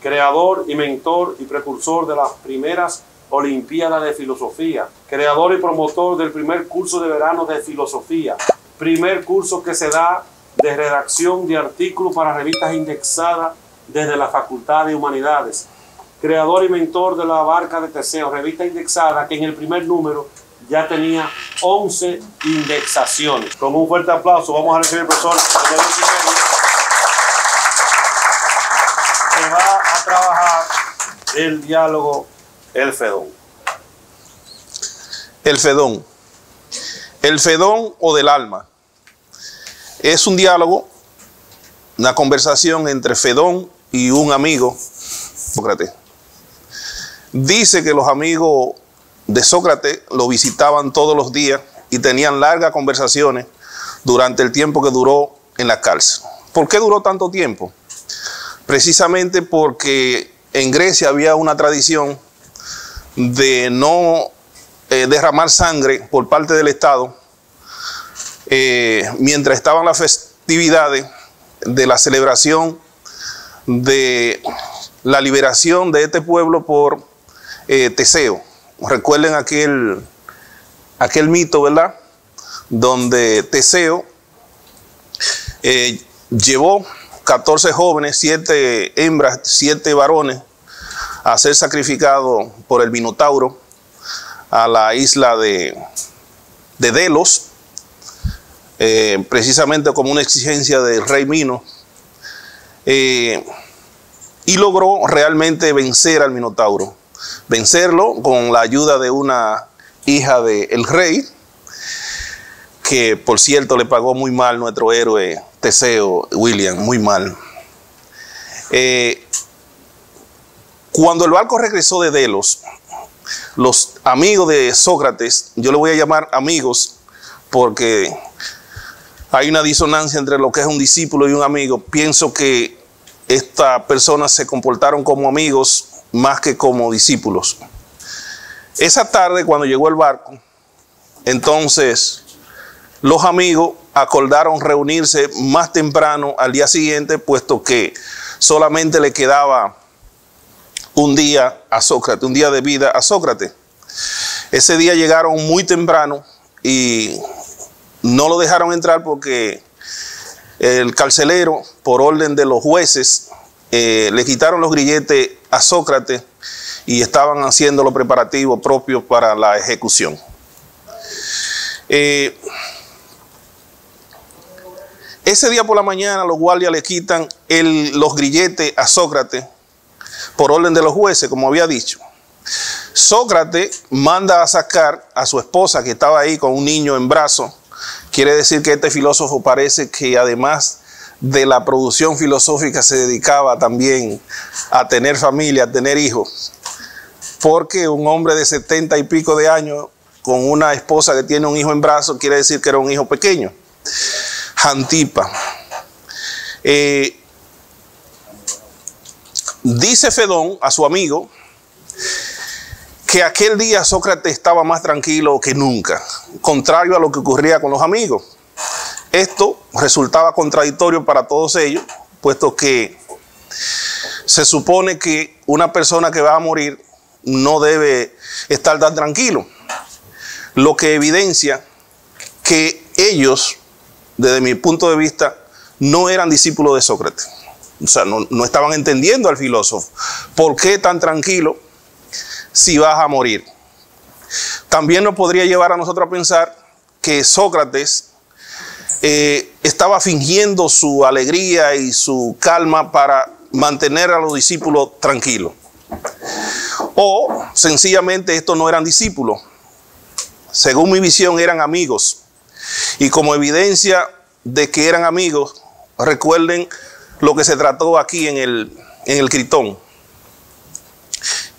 creador y mentor y precursor de las primeras Olimpiadas de Filosofía, creador y promotor del primer curso de verano de filosofía, primer curso que se da de redacción de artículos para revistas indexadas desde la Facultad de Humanidades, creador y mentor de la Barca de Teseo, revista indexada que en el primer número ya tenía 11 indexaciones. Con un fuerte aplauso vamos a recibir al profesor que va a trabajar el diálogo El Fedón. El Fedón. El Fedón o del alma. Es un diálogo, una conversación entre Fedón y un amigo, Sócrates. Dice que los amigos de Sócrates lo visitaban todos los días y tenían largas conversaciones durante el tiempo que duró en la cárcel. ¿Por qué duró tanto tiempo? Precisamente porque en Grecia había una tradición de no derramar sangre por parte del Estado mientras estaban las festividades de la celebración de la liberación de este pueblo por Teseo. Recuerden aquel mito, ¿verdad? Donde Teseo llevó 14 jóvenes, 7 hembras, 7 varones a ser sacrificados por el Minotauro a la isla de Delos, precisamente como una exigencia del rey Minos, y logró realmente vencer al Minotauro. Vencerlo con la ayuda de una hija del rey, que por cierto le pagó muy mal nuestro héroe Teseo, William, muy mal. Cuando el barco regresó de Delos, los amigos de Sócrates, yo le voy a llamar amigos porque hay una disonancia entre lo que es un discípulo y un amigo. Pienso que estas personas se comportaron como amigos más que como discípulos. Esa tarde, cuando llegó el barco, entonces los amigos acordaron reunirse más temprano al día siguiente, puesto que solamente le quedaba un día a Sócrates, un día de vida a Sócrates. Ese día llegaron muy temprano y no lo dejaron entrar porque el carcelero, por orden de los jueces, le quitaron los grilletes a Sócrates y estaban haciendo los preparativos propios para la ejecución. Ese día por la mañana los guardias le quitan los grilletes a Sócrates por orden de los jueces, como había dicho. Sócrates manda a sacar a su esposa, que estaba ahí con un niño en brazos. Quiere decir que este filósofo parece que además de la producción filosófica se dedicaba también a tener familia, a tener hijos, porque un hombre de 70 y pico de años con una esposa que tiene un hijo en brazos quiere decir que era un hijo pequeño. Antipa. Dice Fedón a su amigo que aquel día Sócrates estaba más tranquilo que nunca, contrario a lo que ocurría con los amigos. Esto resultaba contradictorio para todos ellos, puesto que se supone que una persona que va a morir no debe estar tan tranquilo, lo que evidencia que ellos, desde mi punto de vista, no eran discípulos de Sócrates. O sea, no estaban entendiendo al filósofo. ¿Por qué tan tranquilo si vas a morir? También nos podría llevar a nosotros a pensar que Sócrates estaba fingiendo su alegría y su calma para mantener a los discípulos tranquilos. O sencillamente estos no eran discípulos. Según mi visión eran amigos. Y como evidencia de que eran amigos, recuerden lo que se trató aquí en el Critón,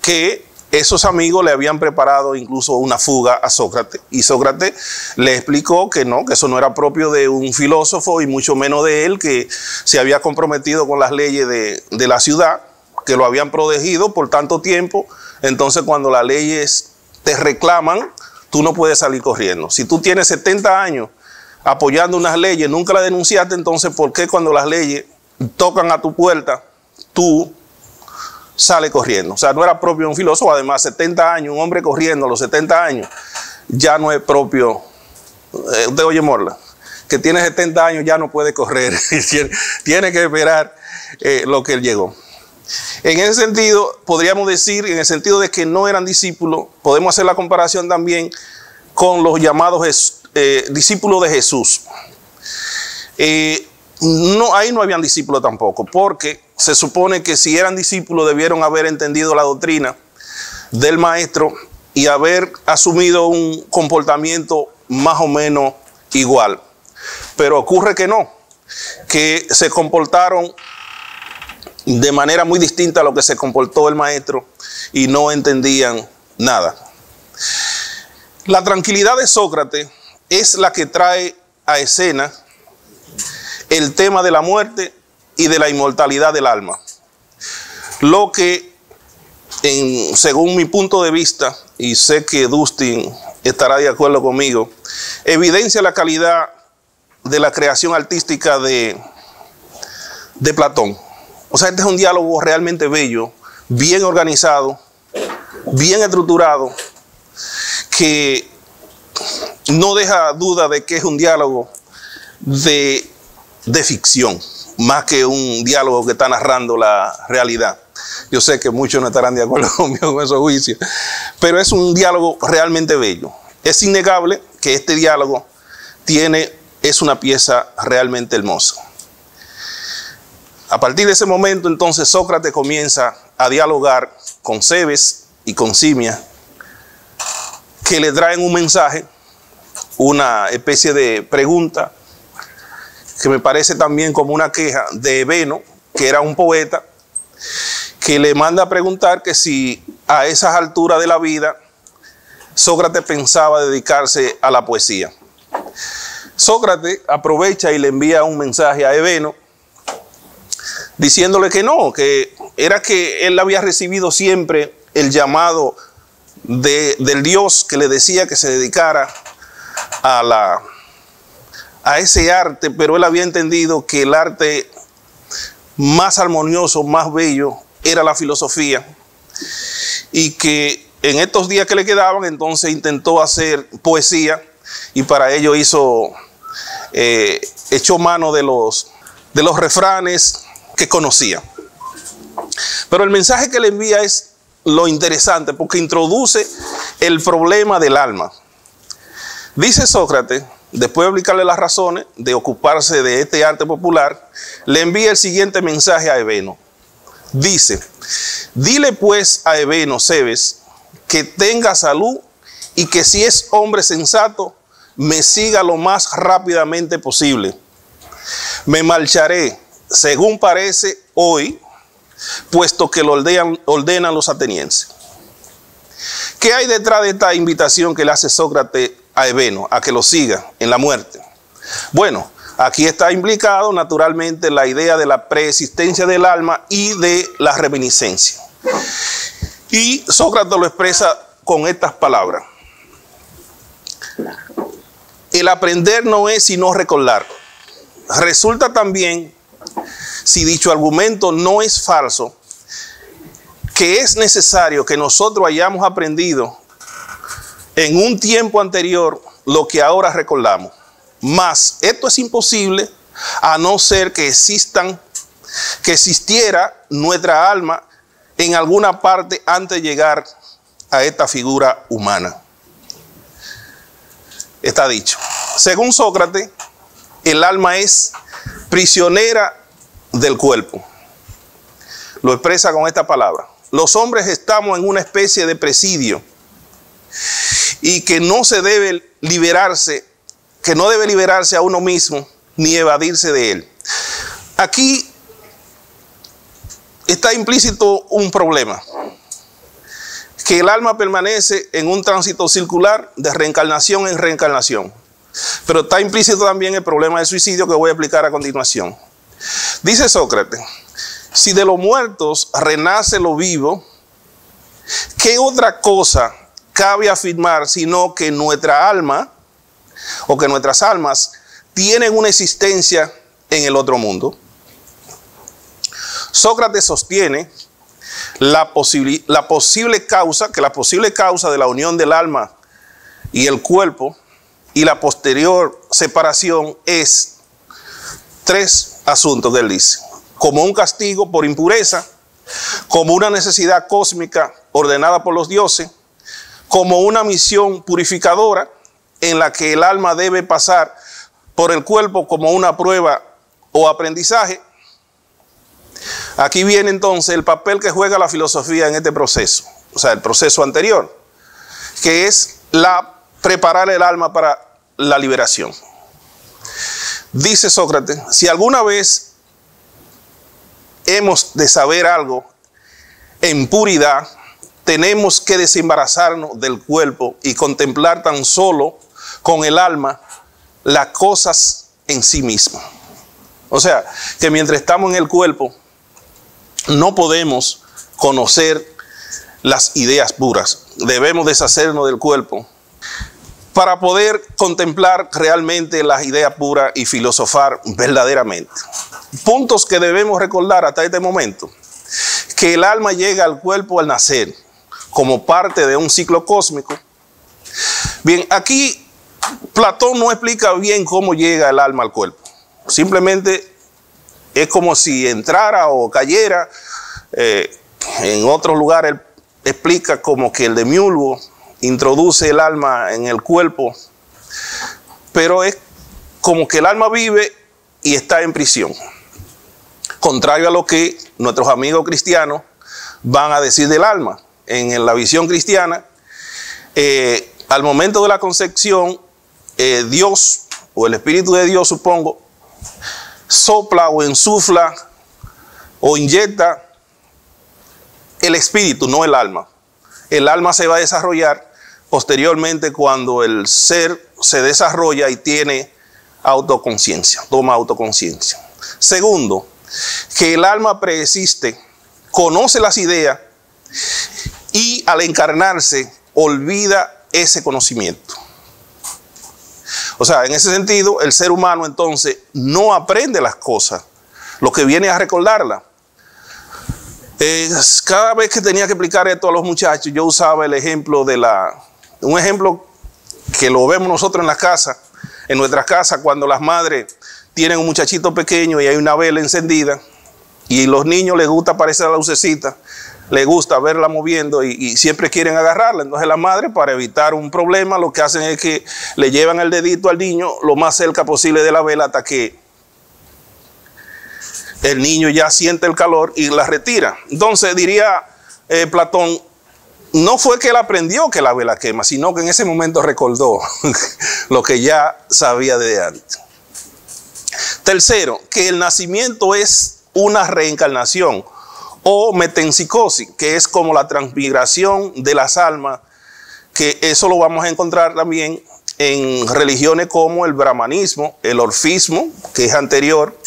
que esos amigos le habían preparado incluso una fuga a Sócrates, y Sócrates le explicó que no, que eso no era propio de un filósofo y mucho menos de él, que se había comprometido con las leyes de la ciudad, que lo habían protegido por tanto tiempo. Entonces cuando las leyes te reclaman, tú no puedes salir corriendo. Si tú tienes 70 años apoyando unas leyes, nunca las denunciaste, entonces ¿por qué cuando las leyes tocan a tu puerta, tú sale corriendo. O sea, no era propio de un filósofo. Además, 70 años, un hombre corriendo a los 70 años, ya no es propio. Usted oye, Morla, que tiene 70 años ya no puede correr. Tiene que esperar lo que él llegó. En ese sentido, podríamos decir, en el sentido de que no eran discípulos, podemos hacer la comparación también con los llamados discípulos de Jesús. Ahí no habían discípulos tampoco, porque se supone que si eran discípulos debieron haber entendido la doctrina del maestro y haber asumido un comportamiento más o menos igual. Pero ocurre que no, que se comportaron de manera muy distinta a lo que se comportó el maestro y no entendían nada. La tranquilidad de Sócrates es la que trae a escena el tema de la muerte y de la inmortalidad del alma. Lo que, según mi punto de vista, y sé que Dustin estará de acuerdo conmigo, evidencia la calidad de la creación artística de Platón. O sea, este es un diálogo realmente bello, bien organizado, bien estructurado, que no deja duda de que es un diálogo de ficción, más que un diálogo que está narrando la realidad. Yo sé que muchos no estarán de acuerdo conmigo con esos juicios, pero es un diálogo realmente bello. Es innegable que este diálogo es una pieza realmente hermosa. A partir de ese momento, entonces, Sócrates comienza a dialogar con Cebes y con Simia, que le traen un mensaje, una especie de pregunta, que me parece también como una queja de Hebeno, que era un poeta, que le manda a preguntar que si a esas alturas de la vida Sócrates pensaba dedicarse a la poesía. Sócrates aprovecha y le envía un mensaje a Hebeno, diciéndole que no, que era que él había recibido siempre el llamado del Dios que le decía que se dedicara a ese arte, pero él había entendido que el arte más armonioso, más bello, era la filosofía, y que en estos días que le quedaban, entonces intentó hacer poesía, y para ello echó mano de los refranes que conocía. Pero el mensaje que le envía es lo interesante, porque introduce el problema del alma. Dice Sócrates, después de explicarle las razones de ocuparse de este arte popular, le envía el siguiente mensaje a Hebeno. Dice: dile pues a Hebeno, Cebes, que tenga salud y que si es hombre sensato, me siga lo más rápidamente posible. Me marcharé, según parece, hoy, puesto que lo ordenan los atenienses. ¿Qué hay detrás de esta invitación que le hace Sócrates a Hebeno, a que lo siga en la muerte? Bueno, aquí está implicado naturalmente la idea de la preexistencia del alma y de la reminiscencia. Y Sócrates lo expresa con estas palabras: el aprender no es sino recordar. Resulta también, si dicho argumento no es falso, que es necesario que nosotros hayamos aprendido en un tiempo anterior lo que ahora recordamos. Mas esto es imposible a no ser que existiera nuestra alma en alguna parte antes de llegar a esta figura humana. Está dicho. Según Sócrates, el alma es prisionera del cuerpo. Lo expresa con esta palabra: los hombres estamos en una especie de presidio y que no debe liberarse a uno mismo ni evadirse de él. Aquí está implícito un problema: que el alma permanece en un tránsito circular de reencarnación en reencarnación. Pero está implícito también el problema del suicidio, que voy a explicar a continuación. Dice Sócrates: si de los muertos renace lo vivo, ¿qué otra cosa cabe afirmar sino que nuestra alma o que nuestras almas tienen una existencia en el otro mundo? Sócrates sostiene la posible causa de la unión del alma y el cuerpo y la posterior separación es tres asuntos que él dice: como un castigo por impureza, como una necesidad cósmica ordenada por los dioses, como una misión purificadora en la que el alma debe pasar por el cuerpo como una prueba o aprendizaje. Aquí viene entonces el papel que juega la filosofía en este proceso, o sea, el proceso anterior, que es preparar el alma para la liberación. Dice Sócrates: si alguna vez hemos de saber algo en puridad, tenemos que desembarazarnos del cuerpo y contemplar tan solo con el alma las cosas en sí mismas. O sea, que mientras estamos en el cuerpo no podemos conocer las ideas puras. Debemos deshacernos del cuerpo para poder contemplar realmente las ideas puras y filosofar verdaderamente. Puntos que debemos recordar hasta este momento: que el alma llega al cuerpo al nacer, como parte de un ciclo cósmico. Bien, aquí Platón no explica bien cómo llega el alma al cuerpo. Simplemente es como si entrara o cayera. En otros lugares él explica como que el demiurgo introduce el alma en el cuerpo, pero es como que el alma vive y está en prisión, contrario a lo que nuestros amigos cristianos van a decir del alma. En la visión cristiana, al momento de la concepción, Dios, o el Espíritu de Dios, supongo, sopla o ensufla o inyecta el espíritu, no el alma. El alma se va a desarrollar posteriormente cuando el ser se desarrolla y tiene autoconciencia, toma autoconciencia. Segundo, que el alma preexiste, conoce las ideas y al encarnarse olvida ese conocimiento. O sea, en ese sentido, el ser humano entonces no aprende las cosas, lo que viene a recordarlas. Cada vez que tenía que explicar esto a los muchachos, yo usaba el ejemplo un ejemplo que lo vemos nosotros en las casas, en nuestras casas, cuando las madres tienen un muchachito pequeño y hay una vela encendida y los niños les gusta aparecer la lucecita, les gusta verla moviendo y siempre quieren agarrarla. Entonces la madre, para evitar un problema, lo que hacen es que le llevan el dedito al niño lo más cerca posible de la vela hasta que el niño ya siente el calor y la retira. Entonces diría Platón, no fue que él aprendió que la vela quema, sino que en ese momento recordó lo que ya sabía desde antes. Tercero, que el nacimiento es una reencarnación o metempsicosis, que es como la transmigración de las almas, que eso lo vamos a encontrar también en religiones como el brahmanismo, el orfismo, que es anterior,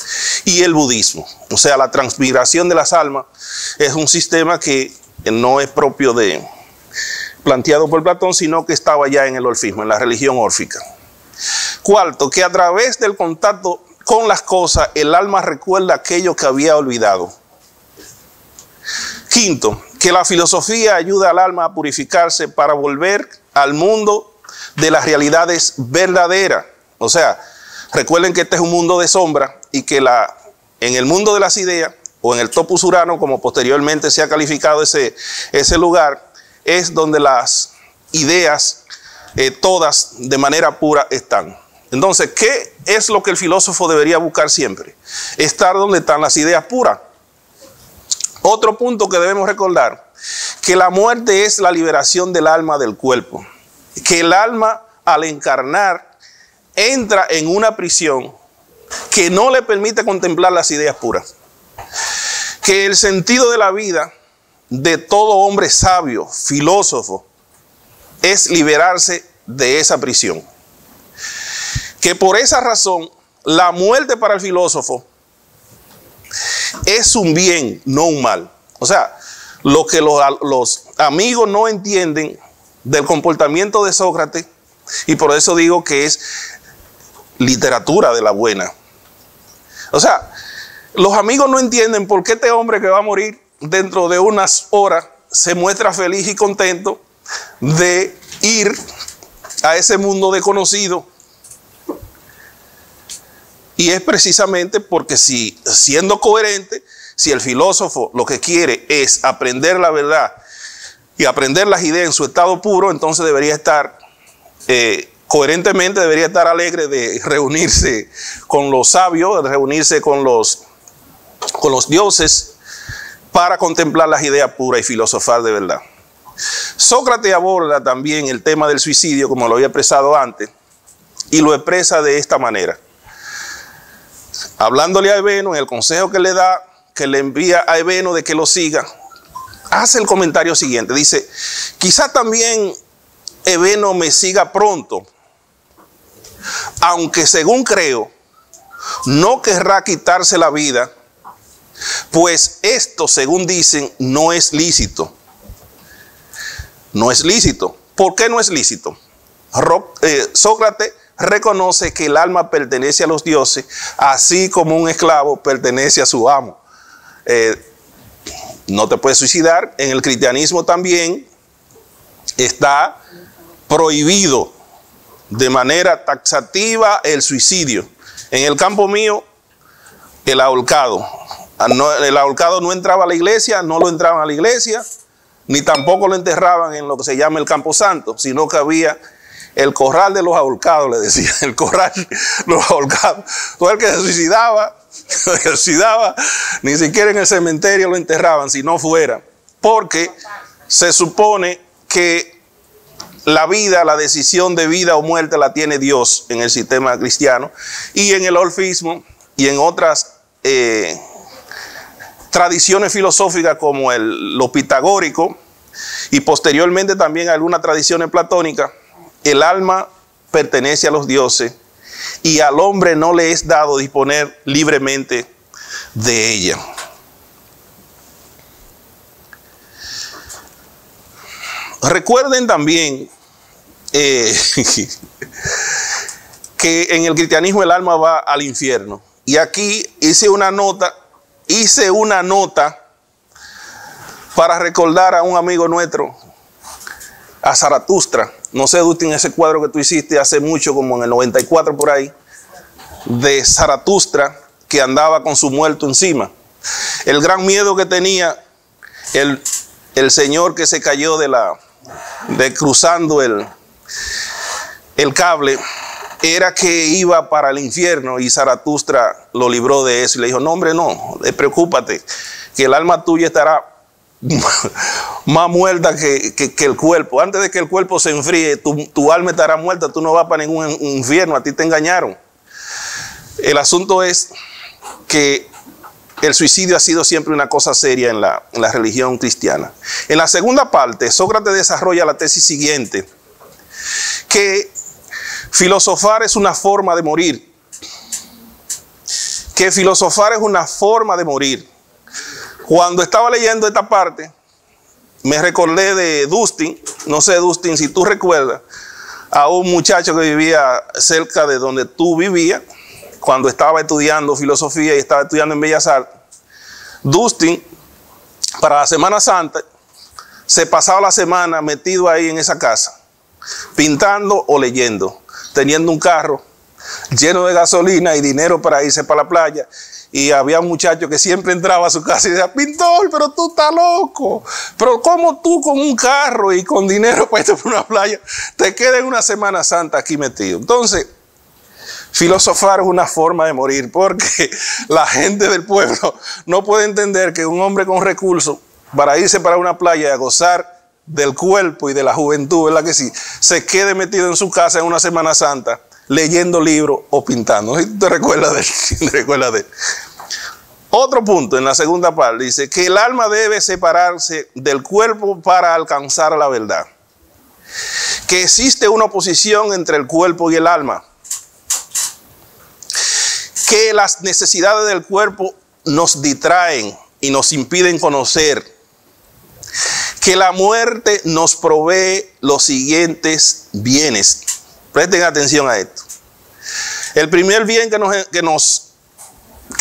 y el budismo. O sea, la transmigración de las almas es un sistema que no es propio planteado por Platón, sino que estaba ya en el orfismo, en la religión órfica. Cuarto, que a través del contacto con las cosas, el alma recuerda aquello que había olvidado. Quinto, que la filosofía ayuda al alma a purificarse para volver al mundo de las realidades verdaderas. O sea, recuerden que este es un mundo de sombra y que en el mundo de las ideas, o en el topos urano, como posteriormente se ha calificado ese lugar, es donde las ideas todas de manera pura están. Entonces, ¿qué es lo que el filósofo debería buscar siempre? Estar donde están las ideas puras. Otro punto que debemos recordar, que la muerte es la liberación del alma del cuerpo. Que el alma, al encarnar, entra en una prisión que no le permite contemplar las ideas puras. Que el sentido de la vida de todo hombre sabio, filósofo, es liberarse de esa prisión. Que por esa razón, la muerte para el filósofo es un bien, no un mal. O sea, lo que los amigos no entienden del comportamiento de Sócrates, y por eso digo que es literatura de la buena. O sea, los amigos no entienden por qué este hombre que va a morir dentro de unas horas se muestra feliz y contento de ir a ese mundo desconocido. Y es precisamente porque si, siendo coherente, si el filósofo lo que quiere es aprender la verdad y aprender las ideas en su estado puro, entonces debería estar, coherentemente debería estar alegre de reunirse con los sabios, de reunirse con los dioses para contemplar las ideas puras y filosofar de verdad. Sócrates aborda también el tema del suicidio, como lo había expresado antes, y lo expresa de esta manera. Hablándole a Eveno, en el consejo que le da, que le envía a Eveno de que lo siga, hace el comentario siguiente. Dice, quizá también Eveno me siga pronto, aunque según creo, no querrá quitarse la vida, pues esto, según dicen, no es lícito. No es lícito. ¿Por qué no es lícito? Sócrates reconoce que el alma pertenece a los dioses, así como un esclavo pertenece a su amo. No te puedes suicidar. En el cristianismo también está prohibido de manera taxativa el suicidio. En el campo mío, el ahorcado. El ahorcado no entraba a la iglesia, no lo entraban a la iglesia, ni tampoco lo enterraban en lo que se llama el Campo Santo, sino que había el corral de los ahorcados, le decía, el corral de los ahorcados. Todo el que se suicidaba, ni siquiera en el cementerio lo enterraban, si no fuera, porque se supone que la vida, la decisión de vida o muerte la tiene Dios en el sistema cristiano, y en el orfismo y en otras tradiciones filosóficas como lo pitagórico y posteriormente también algunas tradiciones platónicas, el alma pertenece a los dioses y al hombre no le es dado disponer libremente de ella. Recuerden también que en el cristianismo el alma va al infierno. Y aquí hice una nota para recordar a un amigo nuestro, a Zaratustra. No sé, Dustin, ese cuadro que tú hiciste hace mucho, como en el 94 por ahí, de Zaratustra, que andaba con su muerto encima. El gran miedo que tenía el señor que se cayó cruzando el cable, era que iba para el infierno, y Zaratustra lo libró de eso y le dijo, no hombre, no, preocúpate, que el alma tuya estará más muerta que el cuerpo. Antes de que el cuerpo se enfríe, tu alma estará muerta, tú no vas para ningún infierno, a ti te engañaron. El asunto es que el suicidio ha sido siempre una cosa seria en la religión cristiana. En la segunda parte, Sócrates desarrolla la tesis siguiente, que filosofar es una forma de morir. Que filosofar es una forma de morir. Cuando estaba leyendo esta parte, me recordé de Dustin. No sé, Dustin, si tú recuerdas a un muchacho que vivía cerca de donde tú vivías, cuando estaba estudiando filosofía y estaba estudiando en Bellas Artes. Dustin, para la Semana Santa, se pasaba la semana metido ahí en esa casa, pintando o leyendo, teniendo un carro lleno de gasolina y dinero para irse para la playa. Y había un muchacho que siempre entraba a su casa y decía, pintor, pero tú estás loco. Pero ¿cómo tú con un carro y con dinero para irte por una playa te quedas en una Semana Santa aquí metido? Entonces, filosofar es una forma de morir, porque la gente del pueblo no puede entender que un hombre con recursos para irse para una playa y a gozar del cuerpo y de la juventud, ¿verdad que sí?, se quede metido en su casa en una Semana Santa leyendo libros o pintando. ¿Sí? ¿Te recuerdas de él? ¿Te recuerdas de él? Otro punto en la segunda parte dice que el alma debe separarse del cuerpo para alcanzar la verdad. Que existe una oposición entre el cuerpo y el alma. Que las necesidades del cuerpo nos distraen y nos impiden conocer. Que la muerte nos provee los siguientes bienes. Presten atención a esto. El primer bien que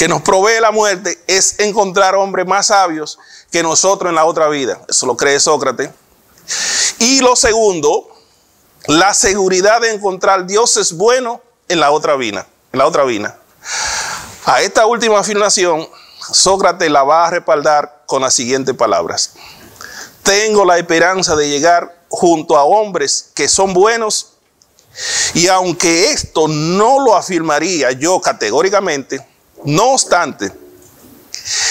que nos provee la muerte es encontrar hombres más sabios que nosotros en la otra vida. Eso lo cree Sócrates. Y lo segundo, la seguridad de encontrar dioses buenos en la otra vida. A esta última afirmación, Sócrates la va a respaldar con las siguientes palabras. Tengo la esperanza de llegar junto a hombres que son buenos, y aunque esto no lo afirmaría yo categóricamente, no obstante,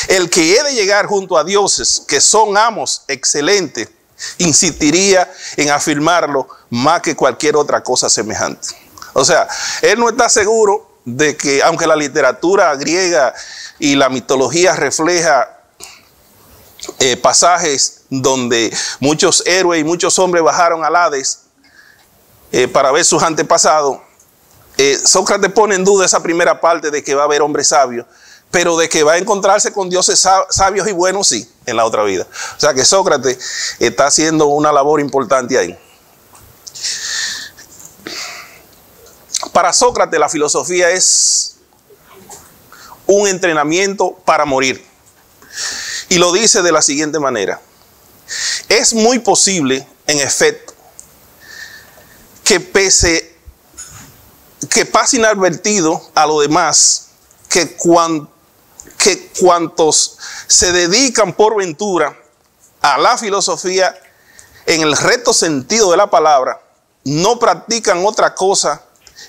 el que he de llegar junto a dioses que son amos excelentes, insistiría en afirmarlo más que cualquier otra cosa semejante. O sea, él no está seguro de que, aunque la literatura griega y la mitología refleja pasajes donde muchos héroes y muchos hombres bajaron al Hades para ver sus antepasados, Sócrates pone en duda esa primera parte de que va a haber hombres sabios, pero de que va a encontrarse con dioses sabios y buenos, sí, en la otra vida. O sea que Sócrates está haciendo una labor importante ahí. Para Sócrates la filosofía es un entrenamiento para morir. Y lo dice de la siguiente manera. Es muy posible, en efecto, que pase inadvertido a lo demás que cuantos se dedican por ventura a la filosofía en el recto sentido de la palabra no practican otra cosa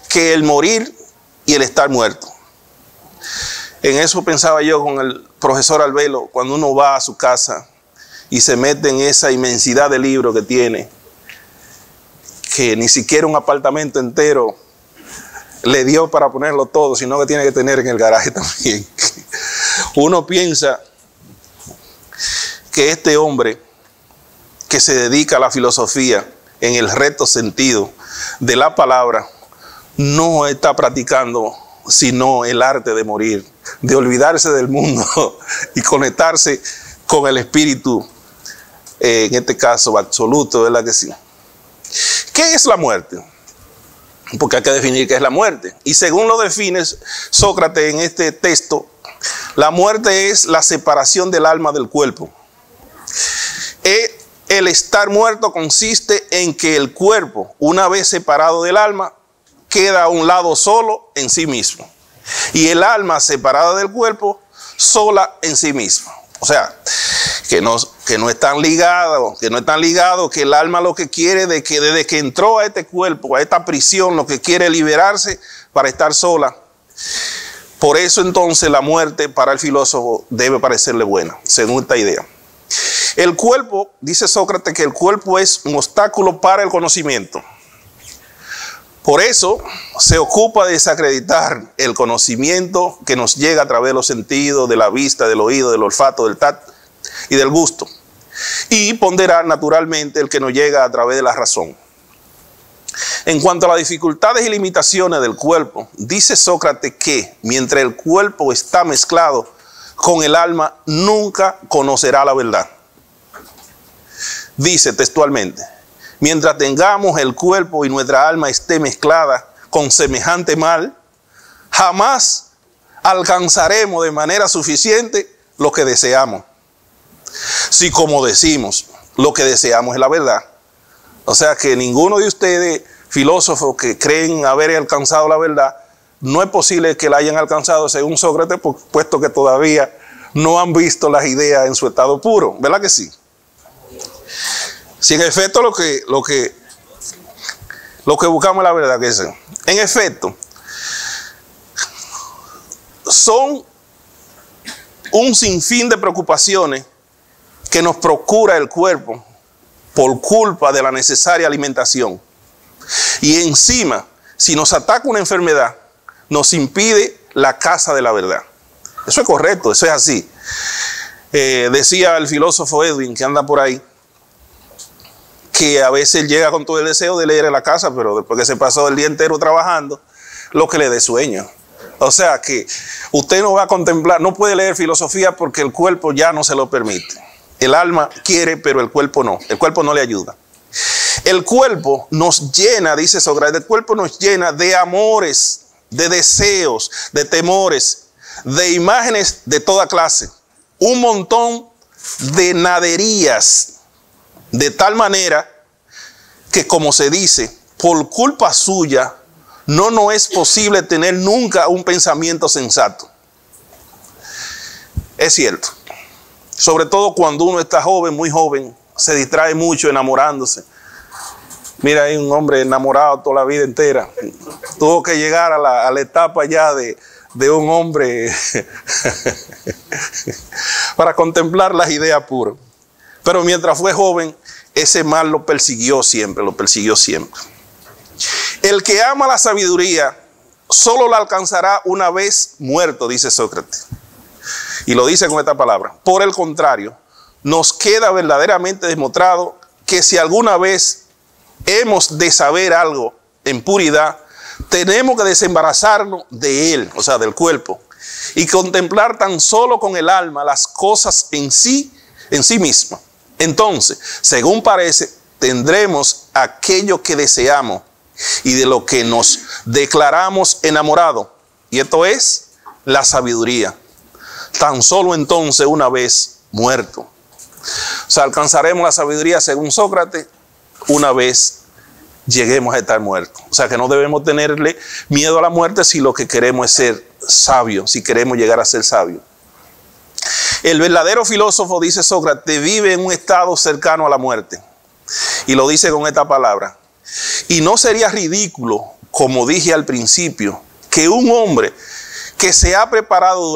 que el morir y el estar muerto. En eso pensaba yo con el profesor Albelo cuando uno va a su casa y se mete en esa inmensidad de libros que tiene, que ni siquiera un apartamento entero le dio para ponerlo todo, sino que tiene que tener en el garaje también. Uno piensa que este hombre que se dedica a la filosofía en el recto sentido de la palabra no está practicando sino el arte de morir, de olvidarse del mundo y conectarse con el espíritu, en este caso absoluto, ¿verdad que sí? ¿Qué es la muerte? Porque hay que definir qué es la muerte. Y según lo define Sócrates en este texto, la muerte es la separación del alma del cuerpo. El estar muerto consiste en que el cuerpo, una vez separado del alma, queda a un lado solo en sí mismo. Y el alma separada del cuerpo, sola en sí misma. O sea, que no están ligados, que el alma lo que quiere, de que desde que entró a este cuerpo, a esta prisión, lo que quiere es liberarse para estar sola. Por eso entonces la muerte para el filósofo debe parecerle buena, según esta idea. El cuerpo, dice Sócrates, que el cuerpo es un obstáculo para el conocimiento. Por eso se ocupa de desacreditar el conocimiento que nos llega a través de los sentidos, de la vista, del oído, del olfato, del tacto y del gusto. Y ponderar naturalmente el que nos llega a través de la razón. En cuanto a las dificultades y limitaciones del cuerpo, dice Sócrates que mientras el cuerpo está mezclado con el alma, nunca conocerá la verdad. Dice textualmente: mientras tengamos el cuerpo y nuestra alma esté mezclada con semejante mal, jamás alcanzaremos de manera suficiente lo que deseamos. Si, como decimos, lo que deseamos es la verdad. O sea que ninguno de ustedes, filósofos que creen haber alcanzado la verdad, no es posible que la hayan alcanzado según Sócrates, puesto que todavía no han visto las ideas en su estado puro. ¿Verdad que sí? Si en efecto lo que buscamos es la verdad, que es. En efecto, son un sinfín de preocupaciones que nos procura el cuerpo por culpa de la necesaria alimentación. Y encima, si nos ataca una enfermedad, nos impide la caza de la verdad. Eso es correcto, eso es así. Decía el filósofo Edwin, que anda por ahí, que a veces llega con todo el deseo de leer en la casa, pero después que se pasó el día entero trabajando, lo que le dé sueño. O sea que usted no va a contemplar, no puede leer filosofía porque el cuerpo ya no se lo permite. El alma quiere, pero el cuerpo no le ayuda. El cuerpo nos llena, dice Sócrates, el cuerpo nos llena de amores, de deseos, de temores, de imágenes de toda clase, un montón de naderías, de tal manera que, como se dice, por culpa suya no nos es posible tener nunca un pensamiento sensato. Es cierto, sobre todo cuando uno está joven, muy joven, se distrae mucho enamorándose. Mira, hay un hombre enamorado toda la vida entera. Tuvo que llegar a la etapa ya de un hombre para contemplar las ideas puras. Pero mientras fue joven, ese mal lo persiguió siempre, lo persiguió siempre. El que ama la sabiduría solo la alcanzará una vez muerto, dice Sócrates. Y lo dice con esta palabra. Por el contrario, nos queda verdaderamente demostrado que si alguna vez hemos de saber algo en puridad, tenemos que desembarazarnos de él, o sea, del cuerpo, y contemplar tan solo con el alma las cosas en sí mismas. Entonces, según parece, tendremos aquello que deseamos y de lo que nos declaramos enamorados. Y esto es la sabiduría. Tan solo entonces una vez muerto. O sea, alcanzaremos la sabiduría según Sócrates una vez lleguemos a estar muertos. O sea, que no debemos tenerle miedo a la muerte si lo que queremos es ser sabios, si queremos llegar a ser sabios. El verdadero filósofo, dice Sócrates, vive en un estado cercano a la muerte. Y lo dice con esta palabra. Y no sería ridículo, como dije al principio, que un hombre que se ha preparado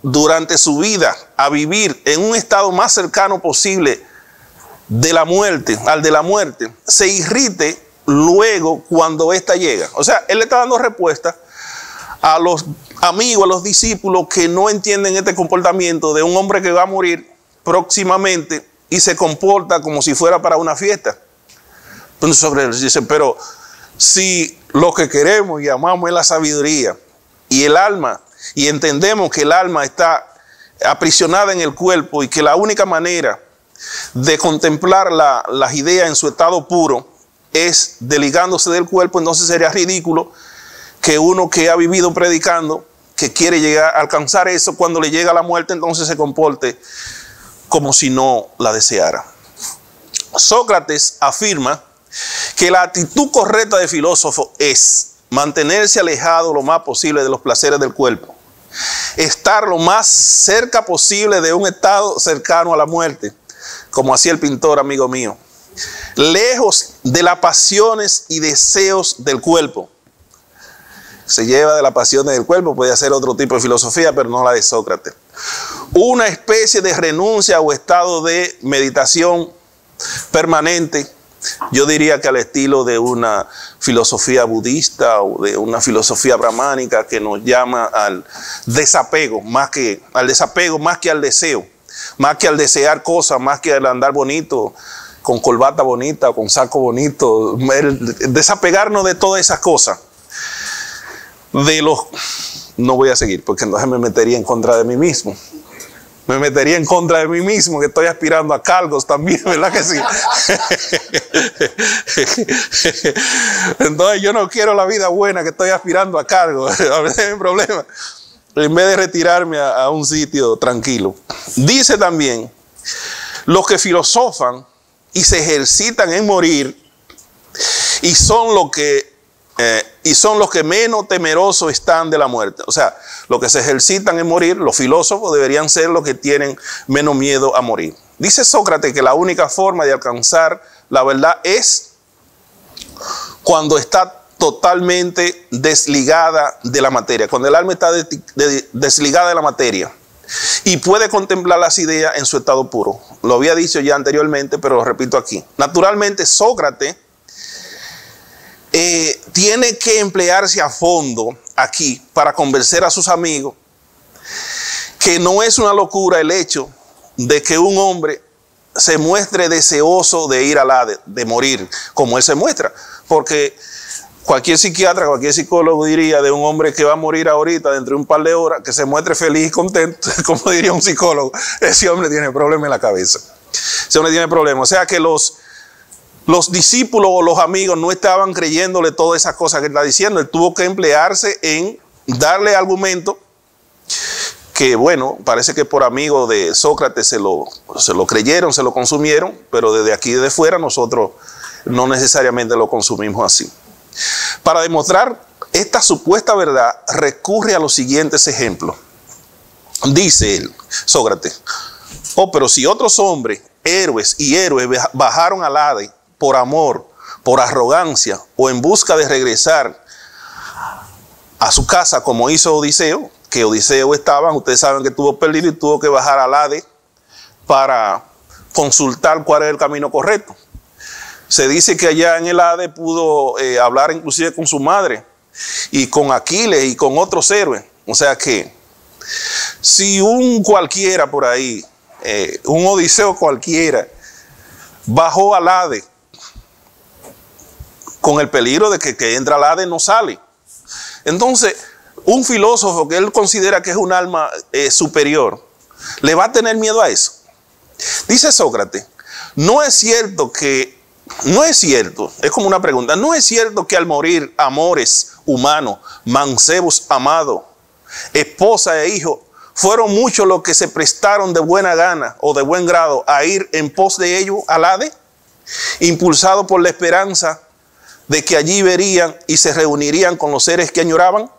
durante su vida a vivir en un estado más cercano posible de la muerte, al de la muerte, se irrite luego cuando ésta llega. O sea, él le está dando respuesta a los amigos, a los discípulos que no entienden este comportamiento de un hombre que va a morir próximamente y se comporta como si fuera para una fiesta. Entonces Sócrates dice, pero si lo que queremos y amamos es la sabiduría y el alma, y entendemos que el alma está aprisionada en el cuerpo y que la única manera de contemplar las ideas en su estado puro es desligándose del cuerpo, entonces sería ridículo que uno que ha vivido predicando, que quiere llegar a alcanzar eso, cuando le llega la muerte, entonces se comporte como si no la deseara. Sócrates afirma que la actitud correcta de filósofo es mantenerse alejado lo más posible de los placeres del cuerpo, estar lo más cerca posible de un estado cercano a la muerte, como hacía el pintor amigo mío, lejos de las pasiones y deseos del cuerpo. Se lleva de las pasiones del cuerpo, puede ser otro tipo de filosofía, pero no la de Sócrates. Una especie de renuncia o estado de meditación permanente, yo diría que al estilo de una filosofía budista o de una filosofía brahmánica que nos llama al desapego, más que al deseo, más que al desear cosas, más que al andar bonito, con corbata bonita, con saco bonito, el desapegarnos de todas esas cosas. No voy a seguir porque entonces me metería en contra de mí mismo. Me metería en contra de mí mismo, que estoy aspirando a cargos también, ¿verdad que sí? Entonces yo no quiero la vida buena, que estoy aspirando a cargos. A veces hay un problema. En vez de retirarme a un sitio tranquilo. Dice también, los que filosofan y se ejercitan en morir y son los que menos temerosos están de la muerte. O sea, los que se ejercitan en morir, los filósofos deberían ser los que tienen menos miedo a morir. Dice Sócrates que la única forma de alcanzar la verdad es cuando está totalmente desligada de la materia, cuando el alma está desligada de la materia y puede contemplar las ideas en su estado puro. Lo había dicho ya anteriormente, pero lo repito aquí. Naturalmente, Sócrates tiene que emplearse a fondo aquí para convencer a sus amigos que no es una locura el hecho de que un hombre se muestre deseoso de ir de morir, como él se muestra. Porque cualquier psiquiatra, cualquier psicólogo diría de un hombre que va a morir ahorita dentro de un par de horas, que se muestre feliz y contento, como diría un psicólogo, ese hombre tiene problema en la cabeza. Ese hombre tiene problema. O sea que los discípulos o los amigos no estaban creyéndole todas esas cosas que él está diciendo. Él tuvo que emplearse en darle argumento que bueno, parece que por amigo de Sócrates se lo creyeron, se lo consumieron, pero desde aquí, desde fuera, nosotros no necesariamente lo consumimos así. Para demostrar esta supuesta verdad, recurre a los siguientes ejemplos. Dice él, Sócrates, pero si otros hombres, héroes y héroes, bajaron al Hades por amor, por arrogancia o en busca de regresar a su casa como hizo Odiseo, que Odiseo estaba, ustedes saben que estuvo perdido y tuvo que bajar al Hades para consultar cuál era el camino correcto. Se dice que allá en el Hades pudo hablar inclusive con su madre y con Aquiles y con otros héroes. O sea que si un cualquiera por ahí, un Odiseo cualquiera, bajó al Hades con el peligro de que entra al Hades no sale. Entonces, un filósofo que él considera que es un alma superior, ¿le va a tener miedo a eso? Dice Sócrates, es como una pregunta, ¿no es cierto que al morir amores humanos, mancebos amados, esposa e hijo, fueron muchos los que se prestaron de buena gana o de buen grado a ir en pos de ellos al Hades, impulsados por la esperanza de que allí verían y se reunirían con los seres que añoraban?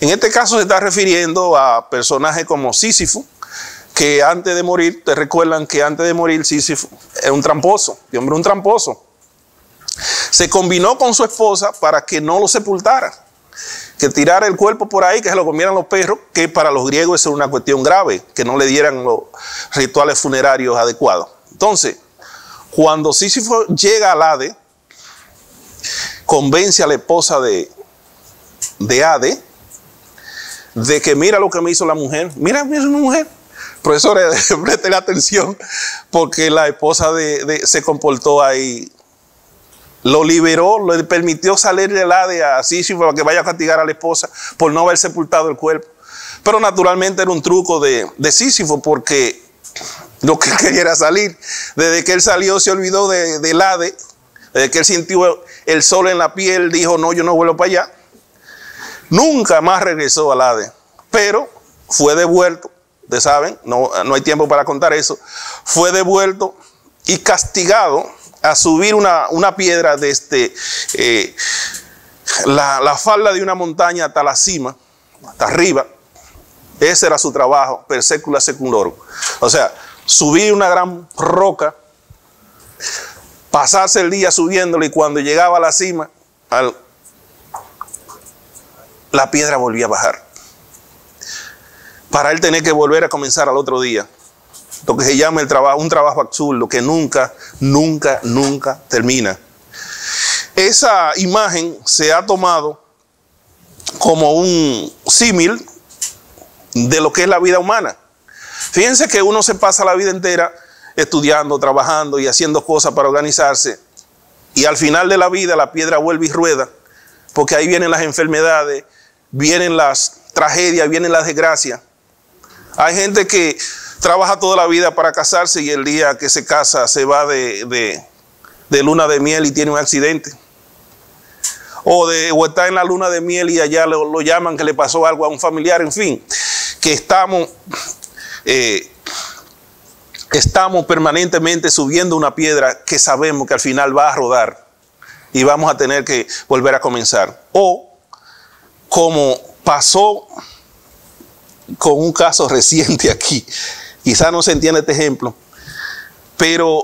En este caso se está refiriendo a personajes como Sísifo, que antes de morir, te recuerdan que antes de morir Sísifo era un tramposo, un tramposo. Se combinó con su esposa para que no lo sepultara, que tirara el cuerpo por ahí, que se lo comieran los perros, que para los griegos es una cuestión grave, que no le dieran los rituales funerarios adecuados. Entonces, cuando Sísifo llega al Hades, convence a la esposa de Hades de que mira lo que me hizo la mujer. Mira, es una mujer. Profesores, presten atención, porque la esposa se comportó ahí. Lo liberó, le permitió salir del Hades a Sísifo para que vaya a castigar a la esposa por no haber sepultado el cuerpo. Pero naturalmente era un truco de Sísifo, porque lo que quería era salir. Desde que él salió se olvidó del Hades. Desde que él sintió el sol en la piel, dijo, no, yo no vuelvo para allá. Nunca más regresó al Hades, pero fue devuelto. Ustedes saben, no hay tiempo para contar eso. Fue devuelto y castigado a subir una piedra desde la falda de una montaña hasta la cima, hasta arriba. Ese era su trabajo, per secula seculorum. O sea, subir una gran roca, pasarse el día subiéndolo, y cuando llegaba a la cima, la piedra volvía a bajar. Para él tener que volver a comenzar al otro día. Lo que se llama un trabajo absurdo que nunca termina. Esa imagen se ha tomado como un símil de lo que es la vida humana. Fíjense que uno se pasa la vida entera estudiando, trabajando y haciendo cosas para organizarse, y al final de la vida la piedra vuelve y rueda, porque ahí vienen las enfermedades, vienen las tragedias, vienen las desgracias. Hay gente que trabaja toda la vida para casarse y el día que se casa se va de luna de miel y tiene un accidente. O está en la luna de miel y allá lo llaman que le pasó algo a un familiar. En fin, que estamos permanentemente subiendo una piedra que sabemos que al final va a rodar y vamos a tener que volver a comenzar. O como pasó con un caso reciente aquí, quizás no se entiende este ejemplo, pero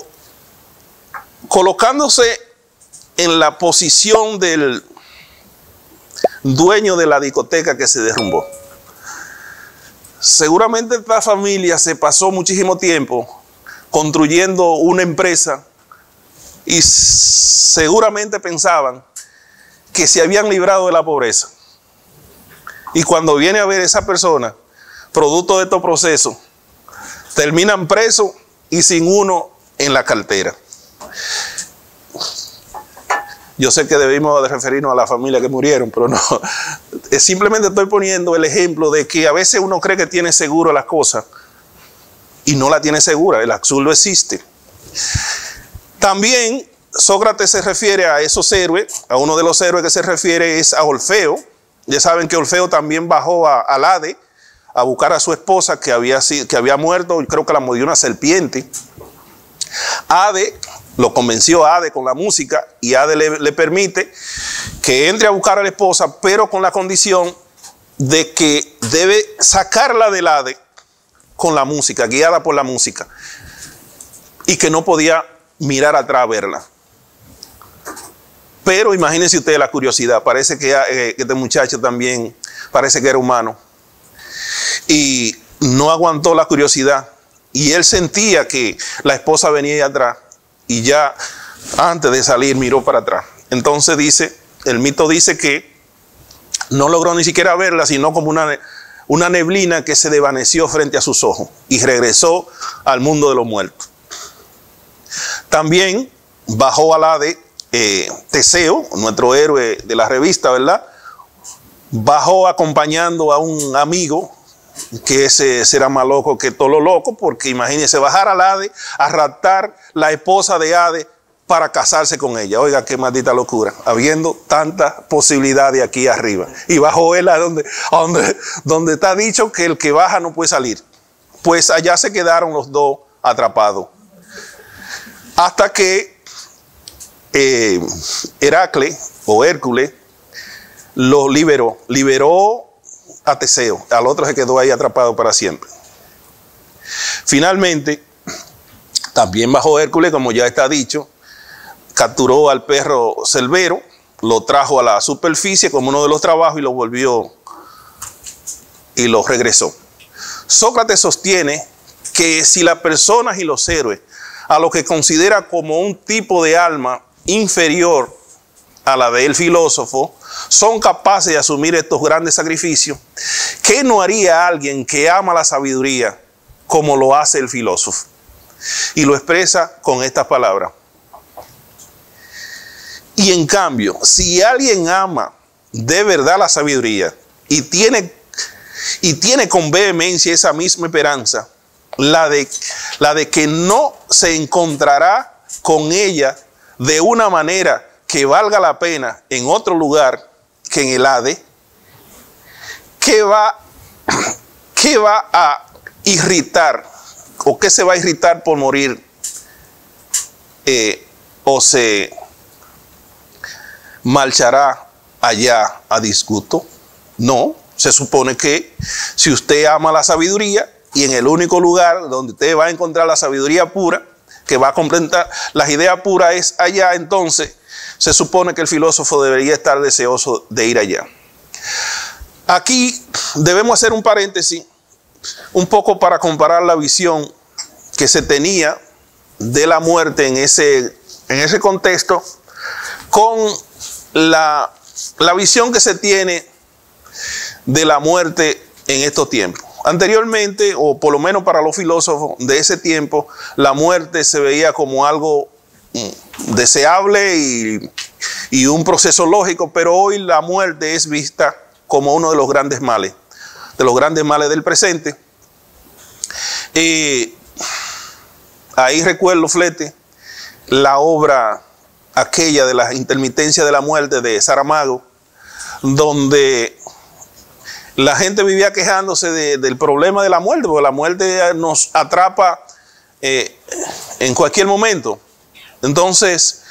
colocándose en la posición del dueño de la discoteca que se derrumbó. Seguramente esta familia se pasó muchísimo tiempo construyendo una empresa y seguramente pensaban que se habían librado de la pobreza. Y cuando viene a ver esa persona, producto de estos procesos, terminan presos y sin uno en la cartera. Yo sé que debimos de referirnos a la familia que murieron, pero no. Simplemente estoy poniendo el ejemplo de que a veces uno cree que tiene seguro las cosas y no la tiene segura. El absurdo existe. También Sócrates se refiere a esos héroes. A uno de los héroes que se refiere es a Orfeo. Ya saben que Orfeo también bajó al Hades a buscar a su esposa que había muerto, creo que la mordió una serpiente. Hade lo convenció a Hade con la música y Hade le permite que entre a buscar a la esposa, pero con la condición de que debe sacarla del Hade con la música, guiada por la música, y que no podía mirar atrás a verla. Pero imagínense ustedes la curiosidad, parece que este muchacho también parece que era humano y no aguantó la curiosidad, y él sentía que la esposa venía ahí atrás y ya antes de salir miró para atrás. Entonces el mito dice que no logró ni siquiera verla, sino como una neblina que se desvaneció frente a sus ojos y regresó al mundo de los muertos. También bajó al Hade Teseo, nuestro héroe de la revista, ¿verdad? Bajó acompañando a un amigo, que ese será más loco que todo lo loco, porque imagínense bajar al Hade a raptar la esposa de Hade para casarse con ella. Oiga, qué maldita locura, habiendo tantas posibilidades aquí arriba. Y bajó él a donde está dicho que el que baja no puede salir. Pues allá se quedaron los dos atrapados. Hasta que Heracles o Hércules lo liberó a Teseo. Al otro se quedó ahí atrapado para siempre. Finalmente, también bajó Hércules, como ya está dicho, capturó al perro Cerbero, lo trajo a la superficie como uno de los trabajos y lo volvió y lo regresó. Sócrates sostiene que si las personas y los héroes, a lo que considera como un tipo de alma inferior a la del filósofo, son capaces de asumir estos grandes sacrificios, ¿qué no haría alguien que ama la sabiduría como lo hace el filósofo? Y lo expresa con estas palabras. Y en cambio, si alguien ama de verdad la sabiduría y tiene con vehemencia esa misma esperanza, la de que no se encontrará con ella de una manera que valga la pena en otro lugar que en el Hade, ¿qué va a irritar o qué se va a irritar por morir o se marchará allá a disgusto? No, se supone que si usted ama la sabiduría y en el único lugar donde usted va a encontrar la sabiduría pura, que va a completar las ideas puras, es allá, entonces se supone que el filósofo debería estar deseoso de ir allá. Aquí debemos hacer un paréntesis un poco para comparar la visión que se tenía de la muerte en ese contexto con la visión que se tiene de la muerte en estos tiempos. Anteriormente, o por lo menos para los filósofos de ese tiempo, la muerte se veía como algo deseable y un proceso lógico, pero hoy la muerte es vista como uno de los grandes males del presente. Ahí recuerdo, Flete, la obra aquella de la intermitencia de la muerte de Saramago, donde la gente vivía quejándose del problema de la muerte, porque la muerte nos atrapa en cualquier momento. Entonces,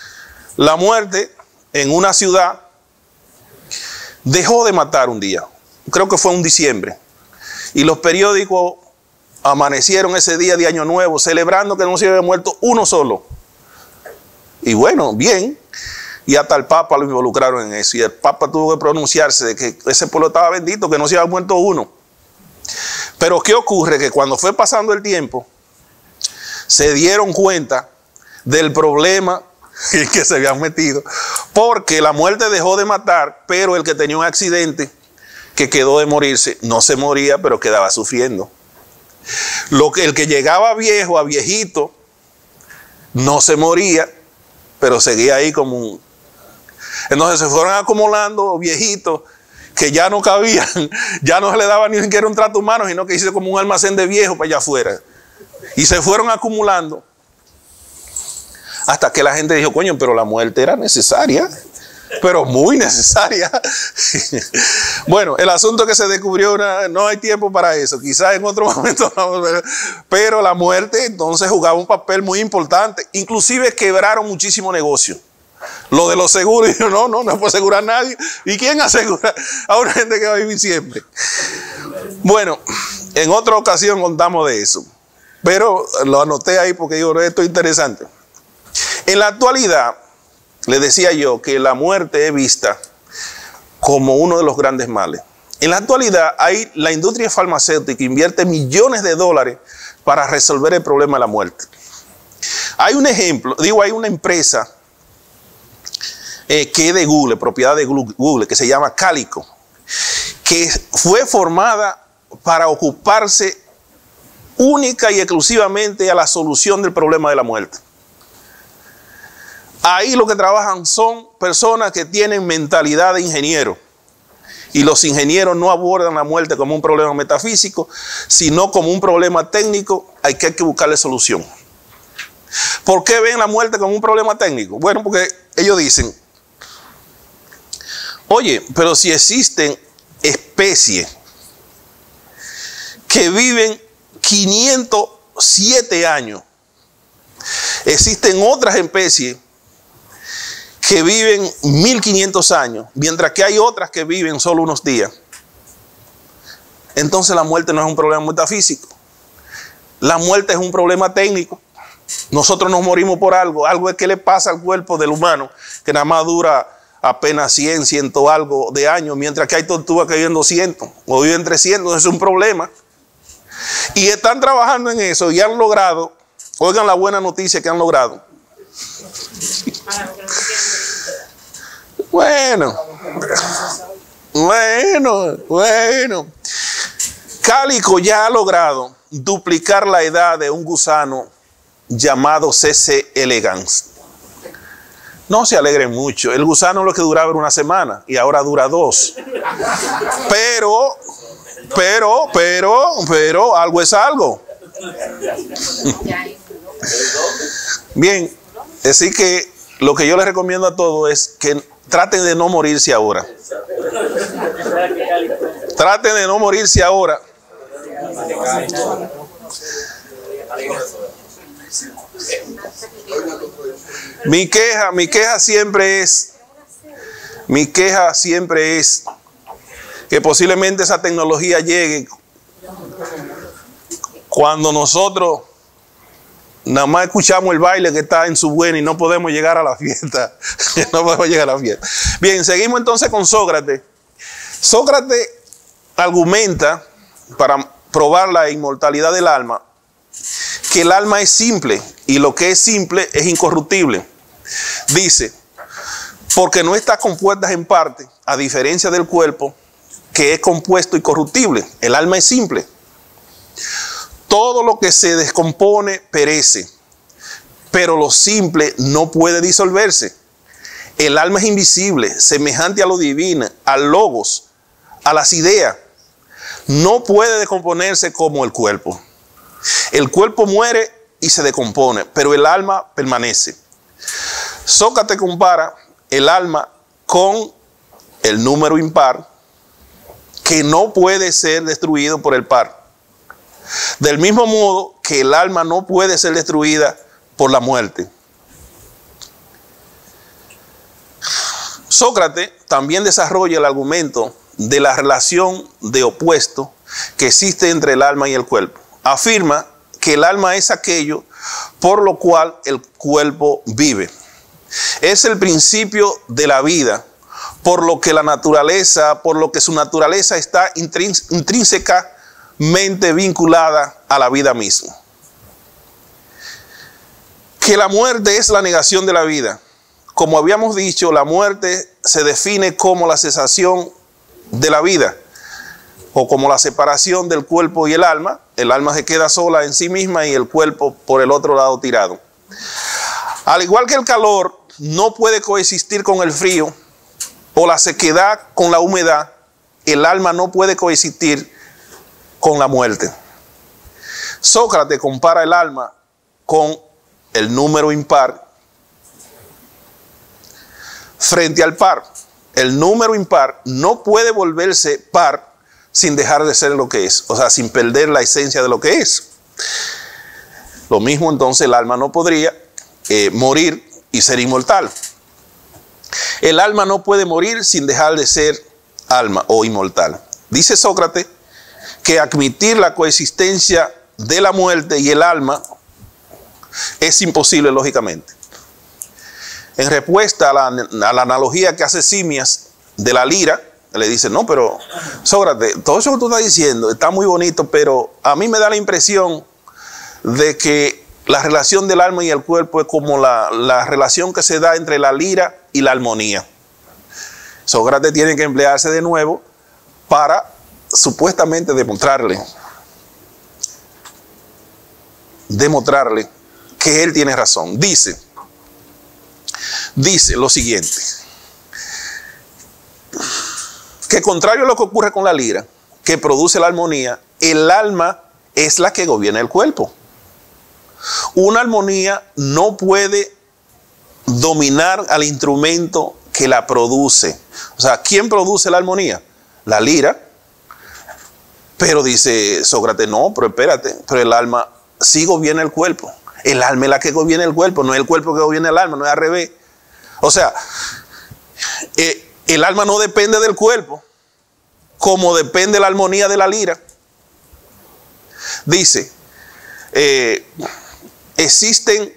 la muerte en una ciudad dejó de matar un día. Creo que fue un diciembre. Y los periódicos amanecieron ese día de Año Nuevo celebrando que no se había muerto uno solo. Y bueno, bien. Y hasta el Papa lo involucraron en eso. Y el Papa tuvo que pronunciarse de que ese pueblo estaba bendito, que no se había muerto uno. Pero ¿qué ocurre? Que cuando fue pasando el tiempo, se dieron cuenta del problema en que se habían metido. Porque la muerte dejó de matar, pero el que tenía un accidente, que quedó de morirse, no se moría, pero quedaba sufriendo. El que llegaba viejo, a viejito, no se moría, pero seguía ahí como un... Entonces se fueron acumulando viejitos que ya no cabían, ya no se le daba ni siquiera un trato humano, sino que hizo como un almacén de viejos para allá afuera. Y se fueron acumulando hasta que la gente dijo, coño, pero la muerte era necesaria. pero muy necesaria. Bueno, el asunto que se descubrió, no hay tiempo para eso, quizás en otro momento, pero la muerte entonces jugaba un papel muy importante, inclusive quebraron muchísimo negocio. Lo de los seguros, no puede asegurar nadie. ¿Y quién asegura a una gente que va a vivir siempre? Bueno, en otra ocasión contamos de eso, pero lo anoté ahí porque digo, esto es interesante. En la actualidad, le decía yo que la muerte es vista como uno de los grandes males. En la actualidad, la industria farmacéutica invierte millones de dólares para resolver el problema de la muerte. Hay un ejemplo, hay una empresa que es de Google, propiedad de Google, que se llama Calico, que fue formada para ocuparse única y exclusivamente a la solución del problema de la muerte. Ahí lo que trabajan son personas que tienen mentalidad de ingeniero. Y los ingenieros no abordan la muerte como un problema metafísico, sino como un problema técnico al que hay que buscarle solución. ¿Por qué ven la muerte como un problema técnico? Bueno, porque ellos dicen, oye, pero si existen especies que viven 507 años, existen otras especies que viven 1500 años, mientras que hay otras que viven solo unos días. Entonces la muerte no es un problema metafísico. La muerte es un problema técnico. Nosotros nos morimos por algo. Algo es que le pasa al cuerpo del humano, que nada más dura apenas 100 algo de años, mientras que hay tortugas que viven 200 o viven 300. Es un problema. Y están trabajando en eso y han logrado, oigan la buena noticia que han logrado. Bueno. Calico ya ha logrado duplicar la edad de un gusano llamado C.C. elegans. No se alegren mucho. El gusano lo que duraba era una semana y ahora dura 2. Pero algo es algo. Bien, así que lo que yo les recomiendo a todos es que traten de no morirse ahora. Traten de no morirse ahora. Mi queja siempre es que posiblemente esa tecnología llegue cuando nosotros nada más escuchamos el baile que está en su buena y no podemos llegar a la fiesta. No podemos llegar a la fiesta. Bien, seguimos entonces con Sócrates. Sócrates argumenta, para probar la inmortalidad del alma, que el alma es simple y lo que es simple es incorruptible. Dice, porque no está compuesta en parte, a diferencia del cuerpo, que es compuesto y corruptible. El alma es simple. Todo lo que se descompone perece, pero lo simple no puede disolverse. El alma es invisible, semejante a lo divino, al logos, a las ideas. No puede descomponerse como el cuerpo. El cuerpo muere y se descompone, pero el alma permanece. Sócrates compara el alma con el número impar, que no puede ser destruido por el par. Del mismo modo que el alma no puede ser destruida por la muerte. Sócrates también desarrolla el argumento de la relación de opuesto que existe entre el alma y el cuerpo. Afirma que el alma es aquello por lo cual el cuerpo vive. Es el principio de la vida, por lo que su naturaleza está intrínsecamente vinculada a la vida misma. Que la muerte es la negación de la vida. Como habíamos dicho, la muerte se define como la cesación de la vida o como la separación del cuerpo y el alma. El alma se queda sola en sí misma y el cuerpo por el otro lado tirado. Al igual que el calor no puede coexistir con el frío o la sequedad con la humedad, el alma no puede coexistir con la muerte. Sócrates compara el alma con el número impar. frente al par. El número impar no puede volverse par sin dejar de ser lo que es, o sea, sin perder la esencia de lo que es. Lo mismo entonces el alma no podría morir y ser inmortal. El alma no puede morir sin dejar de ser alma o inmortal. Dice Sócrates que admitir la coexistencia de la muerte y el alma es imposible lógicamente. En respuesta a la analogía que hace Simias de la lira, le dice, no, pero Sócrates, todo eso que tú estás diciendo está muy bonito, pero a mí me da la impresión de que la relación del alma y el cuerpo es como la relación que se da entre la lira y la armonía. Sócrates tiene que emplearse de nuevo para supuestamente demostrarle que él tiene razón. Dice lo siguiente, que contrario a lo que ocurre con la lira, que produce la armonía, el alma es la que gobierna el cuerpo. Una armonía no puede dominar al instrumento que la produce. O sea, ¿quién produce la armonía? La lira. Pero dice Sócrates, no, pero espérate, pero el alma sí gobierna el cuerpo. El alma es la que gobierna el cuerpo, no es el cuerpo que gobierna el alma, no es al revés. O sea, el alma no depende del cuerpo, como depende la armonía de la lira. Dice, existen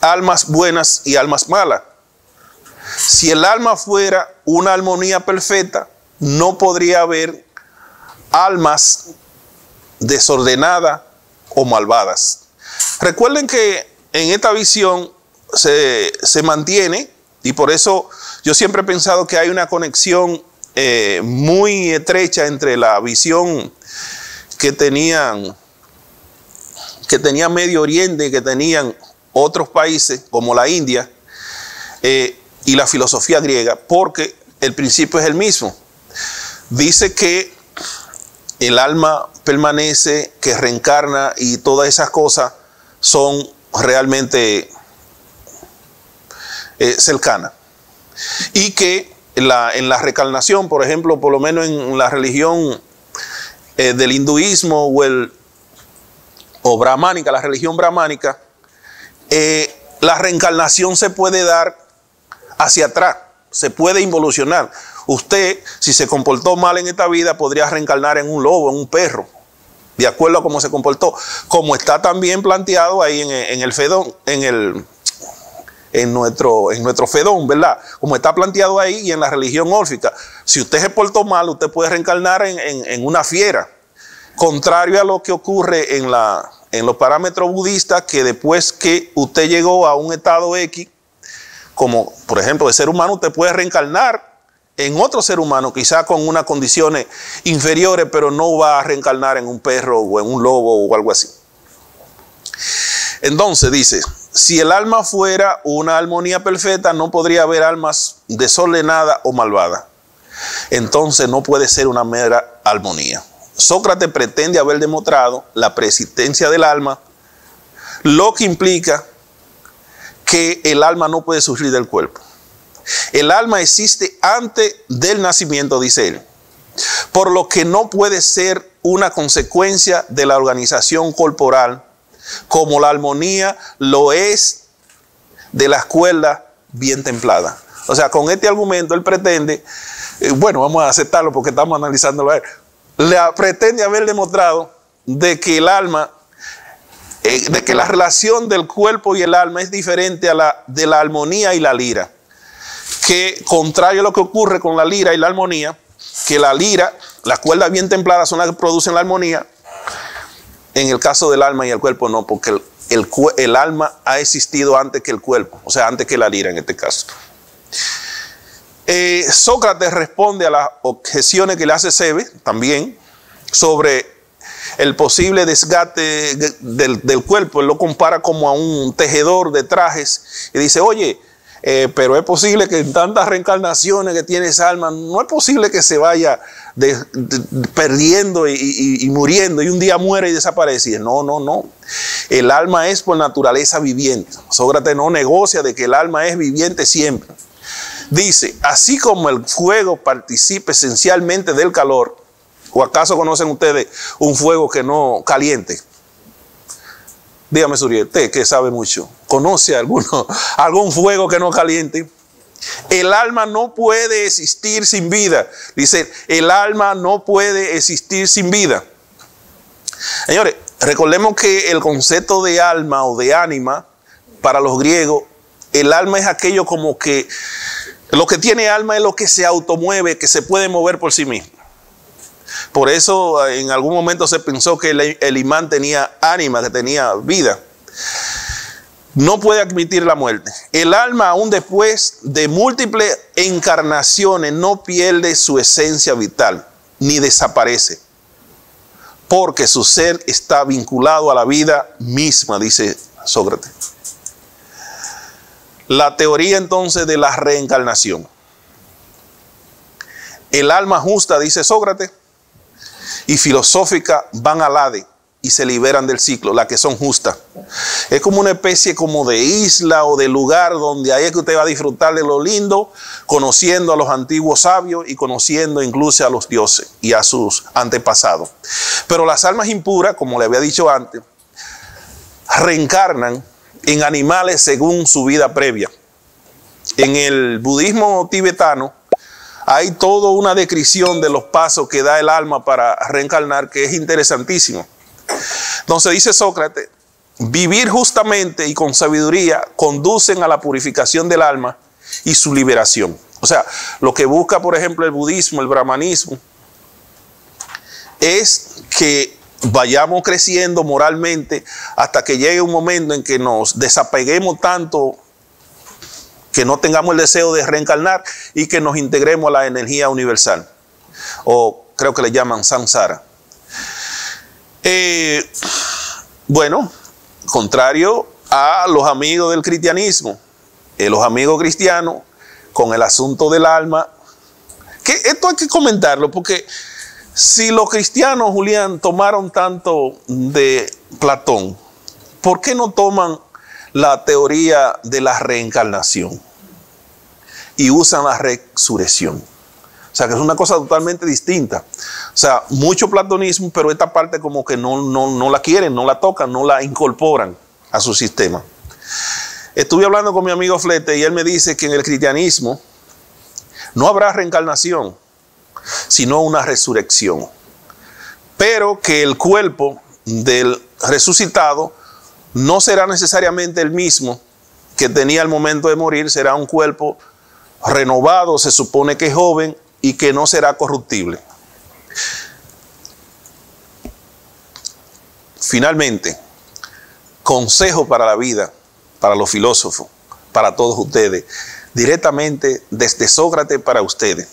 almas buenas y almas malas. Si el alma fuera una armonía perfecta, no podría haber almas desordenadas o malvadas. Recuerden que en esta visión se mantiene, y por eso yo siempre he pensado que hay una conexión muy estrecha entre la visión que tenían Medio Oriente y que tenían otros países como la India y la filosofía griega, porque el principio es el mismo. Dice que el alma permanece, que reencarna y todas esas cosas son realmente cercanas. Y que en la reencarnación, por ejemplo, por lo menos en la religión del hinduismo o brahmánica, la religión brahmánica, la reencarnación se puede dar hacia atrás, se puede involucionar. Usted, si se comportó mal en esta vida, podría reencarnar en un lobo, en un perro, de acuerdo a cómo se comportó, como está también planteado ahí en el Fedón, en nuestro Fedón, ¿verdad? Como está planteado ahí y en la religión órfica. Si usted se portó mal, usted puede reencarnar en una fiera, contrario a lo que ocurre en los parámetros budistas, que después que usted llegó a un estado X, como por ejemplo de ser humano, usted puede reencarnar en otro ser humano, quizá con unas condiciones inferiores, pero no va a reencarnar en un perro o en un lobo o algo así. Entonces dice, si el alma fuera una armonía perfecta, no podría haber almas desordenadas o malvadas. Entonces no puede ser una mera armonía. Sócrates pretende haber demostrado la preexistencia del alma, lo que implica que el alma no puede surgir del cuerpo. El alma existe antes del nacimiento, dice él, por lo que no puede ser una consecuencia de la organización corporal, como la armonía lo es de las cuerdas bien templadas. O sea, con este argumento él pretende, bueno, vamos a aceptarlo porque estamos analizándolo a él, pretende haber demostrado de que el alma, de que la relación del cuerpo y el alma es diferente a la de la armonía y la lira. Que contrario a lo que ocurre con la lira y la armonía, que la lira, las cuerdas bien templadas son las que producen la armonía. En el caso del alma y el cuerpo no, porque el alma ha existido antes que el cuerpo, o sea, antes que la lira en este caso. Sócrates responde a las objeciones que le hace Cebes también sobre el posible desgaste del cuerpo. Él lo compara como a un tejedor de trajes y dice, oye, pero es posible que en tantas reencarnaciones que tiene esa alma, no es posible que se vaya perdiendo y muriendo y un día muere y desaparece. No. El alma es por naturaleza viviente. Sócrates no negocia de que el alma es viviente siempre. Dice, así como el fuego participa esencialmente del calor, ¿o acaso conocen ustedes un fuego que no caliente? Dígame, Suriel, usted que sabe mucho, ¿conoce algún fuego que no caliente? El alma no puede existir sin vida. Dice, el alma no puede existir sin vida. Señores, recordemos que el concepto de alma o de ánima, para los griegos, el alma es aquello como que, lo que tiene alma es lo que se automueve, que se puede mover por sí mismo. Por eso en algún momento se pensó que el imán tenía ánima, que tenía vida. No puede admitir la muerte. El alma, aún después de múltiples encarnaciones, no pierde su esencia vital, ni desaparece, porque su ser está vinculado a la vida misma, dice Sócrates. La teoría entonces de la reencarnación. El alma justa, dice Sócrates, y filosófica van al Hades y se liberan del ciclo, las que son justas. Es como una especie como de isla o de lugar donde ahí es que usted va a disfrutar de lo lindo, conociendo a los antiguos sabios y conociendo incluso a los dioses y a sus antepasados. Pero las almas impuras, como le había dicho antes, reencarnan en animales según su vida previa. En el budismo tibetano hay toda una descripción de los pasos que da el alma para reencarnar, que es interesantísimo. Entonces dice Sócrates, vivir justamente y con sabiduría conducen a la purificación del alma y su liberación. O sea, lo que busca, por ejemplo, el budismo, el brahmanismo, es que vayamos creciendo moralmente hasta que llegue un momento en que nos desapeguemos tanto que no tengamos el deseo de reencarnar y que nos integremos a la energía universal, o creo que le llaman samsara. Bueno, contrario a los amigos del cristianismo, los amigos cristianos con el asunto del alma, que esto hay que comentarlo, porque si los cristianos, Julián, tomaron tanto de Platón, ¿por qué no toman la teoría de la reencarnación y usan la resurrección? O sea, que es una cosa totalmente distinta. O sea, mucho platonismo, pero esta parte como que no la quieren, no la tocan, no la incorporan a su sistema. Estuve hablando con mi amigo Flete y él me dice que en el cristianismo no habrá reencarnación, sino una resurrección. Pero que el cuerpo del resucitado no será necesariamente el mismo que tenía al momento de morir, será un cuerpo renovado, se supone que joven y que no será corruptible. Finalmente, consejo para la vida, para los filósofos, para todos ustedes, directamente desde Sócrates para ustedes.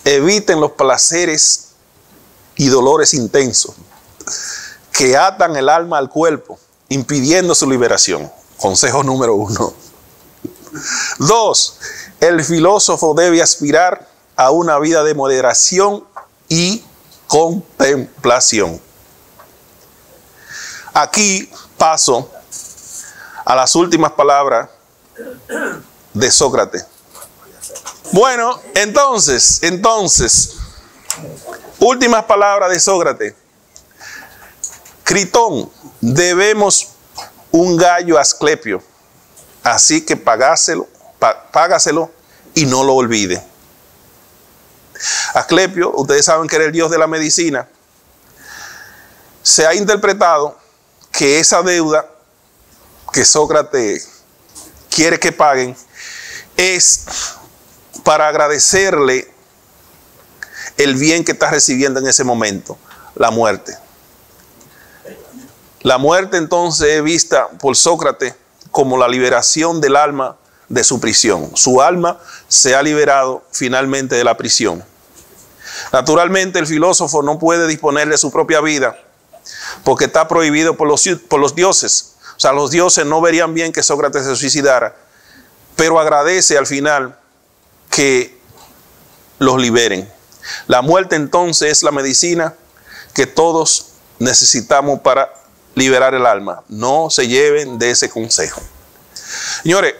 Eviten los placeres y dolores intensos que atan el alma al cuerpo, impidiendo su liberación. Consejo número 1. 2. El filósofo debe aspirar a una vida de moderación y contemplación. Aquí paso a las últimas palabras de Sócrates. Bueno, entonces, últimas palabras de Sócrates. Critón, debemos un gallo a Asclepio, así que págaselo y no lo olvide. Asclepio, ustedes saben que era el dios de la medicina. Se ha interpretado que esa deuda que Sócrates quiere que paguen es para agradecerle el bien que está recibiendo en ese momento, la muerte. La muerte entonces es vista por Sócrates como la liberación del alma de su prisión. Su alma se ha liberado finalmente de la prisión. Naturalmente el filósofo no puede disponer de su propia vida porque está prohibido por los dioses. O sea, los dioses no verían bien que Sócrates se suicidara, pero agradece al final que los liberen. La muerte entonces es la medicina que todos necesitamos para liberar el alma. No se lleven de ese consejo. Señores,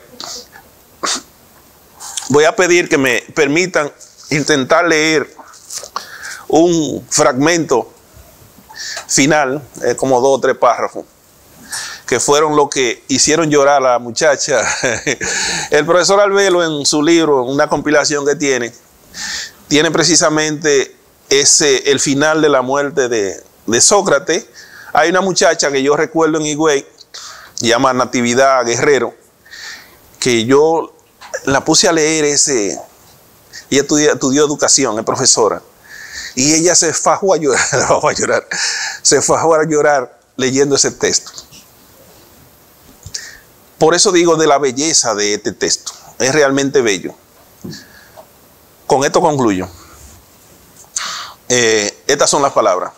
voy a pedir que me permitan intentar leer un fragmento final, como 2 o 3 párrafos, que fueron lo que hicieron llorar a la muchacha. El profesor Albelo, en su libro, una compilación que tiene precisamente el final de la muerte de Sócrates. Hay una muchacha que yo recuerdo en Higüey, se llama Natividad Guerrero, que yo la puse a leer ella estudió educación, es profesora, y ella se fajó a llorar, se fajó a llorar leyendo ese texto. Por eso digo de la belleza de este texto, es realmente bello. Con esto concluyo. Estas son las palabras.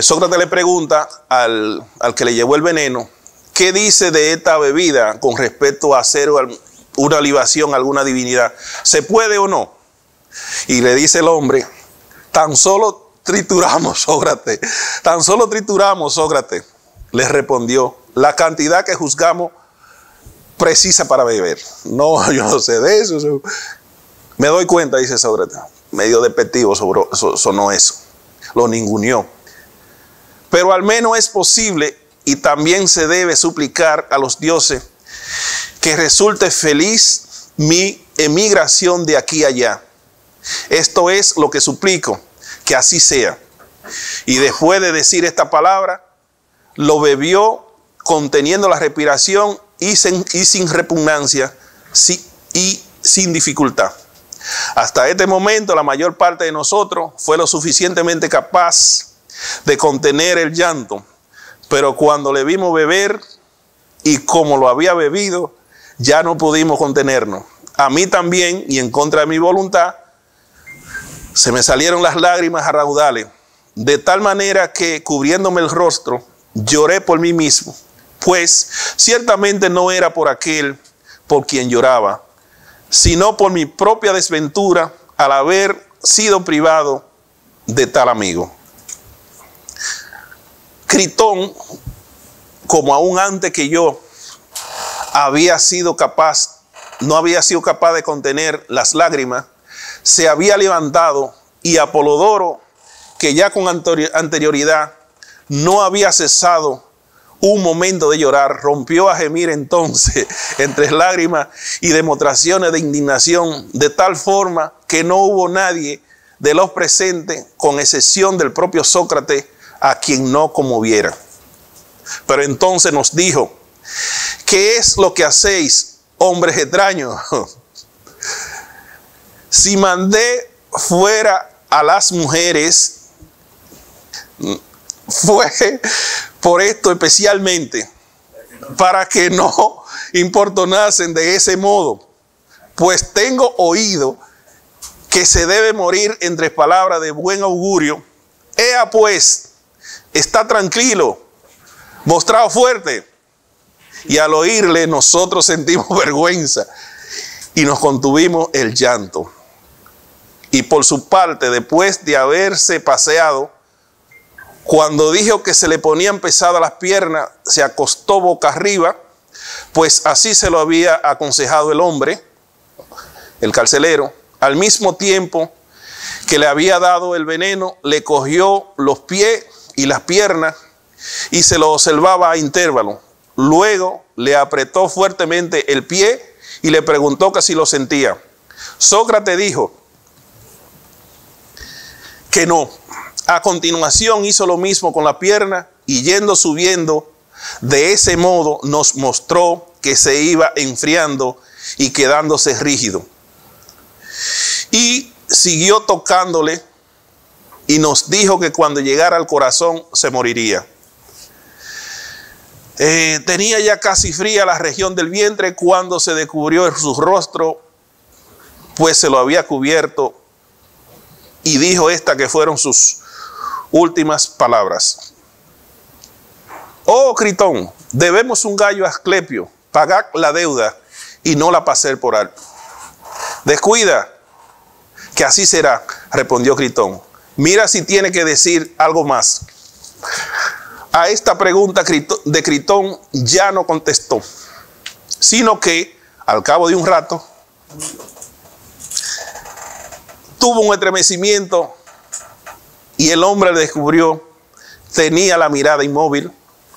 Sócrates le pregunta al que le llevó el veneno, ¿qué dice de esta bebida con respecto a hacer una libación a alguna divinidad? ¿Se puede o no? Y le dice el hombre, tan solo trituramos, Sócrates, tan solo trituramos, Sócrates. Le respondió, la cantidad que juzgamos precisa para beber. No, yo no sé de eso. Me doy cuenta, dice Sócrates. Medio despectivo sonó eso. Lo ninguneó. Pero al menos es posible y también se debe suplicar a los dioses que resulte feliz mi emigración de aquí a allá. Esto es lo que suplico, que así sea. Y después de decir esta palabra, lo bebió conteniendo la respiración y sin repugnancia y sin dificultad. Hasta este momento la mayor parte de nosotros fue lo suficientemente capaz de contener el llanto, pero cuando le vimos beber y como lo había bebido, ya no pudimos contenernos. A mí también, y en contra de mi voluntad, se me salieron las lágrimas a raudales, de tal manera que, cubriéndome el rostro, lloré por mí mismo, pues ciertamente no era por aquel por quien lloraba, sino por mi propia desventura al haber sido privado de tal amigo. Critón, como aún antes que yo, no había sido capaz de contener las lágrimas, se había levantado, y Apolodoro, que ya con anterioridad no había cesado un momento de llorar, rompió a gemir entonces entre lágrimas y demostraciones de indignación, de tal forma que no hubo nadie de los presentes, con excepción del propio Sócrates, a quien no conmoviera. Pero entonces nos dijo, ¿qué es lo que hacéis, hombres extraños? Si mandé fuera a las mujeres, fue por esto especialmente, para que no importunasen de ese modo, pues tengo oído que se debe morir entre palabras de buen augurio. Ea pues, está tranquilo, mostrado fuerte. Y al oírle nosotros sentimos vergüenza y nos contuvimos el llanto. Y por su parte, después de haberse paseado, cuando dijo que se le ponían pesadas las piernas, se acostó boca arriba, pues así se lo había aconsejado el hombre, el carcelero. Al mismo tiempo que le había dado el veneno, le cogió los pies y las piernas y se lo observaba a intervalos. Luego le apretó fuertemente el pie y le preguntó que si lo sentía. Sócrates dijo que no. A continuación hizo lo mismo con la pierna y subiendo, de ese modo nos mostró que se iba enfriando y quedándose rígido. Y siguió tocándole y nos dijo que cuando llegara al corazón se moriría. Tenía ya casi fría la región del vientre cuando se descubrió su rostro, pues se lo había cubierto, y dijo esta que fueron sus últimas palabras. Oh, Critón, debemos un gallo a Asclepio, pagad la deuda y no la paséis por alto. Descuida, que así será, respondió Critón. Mira si tiene que decir algo más. A esta pregunta de Critón ya no contestó, sino que al cabo de un rato, tuvo un estremecimiento y el hombre descubrió, tenía la mirada inmóvil.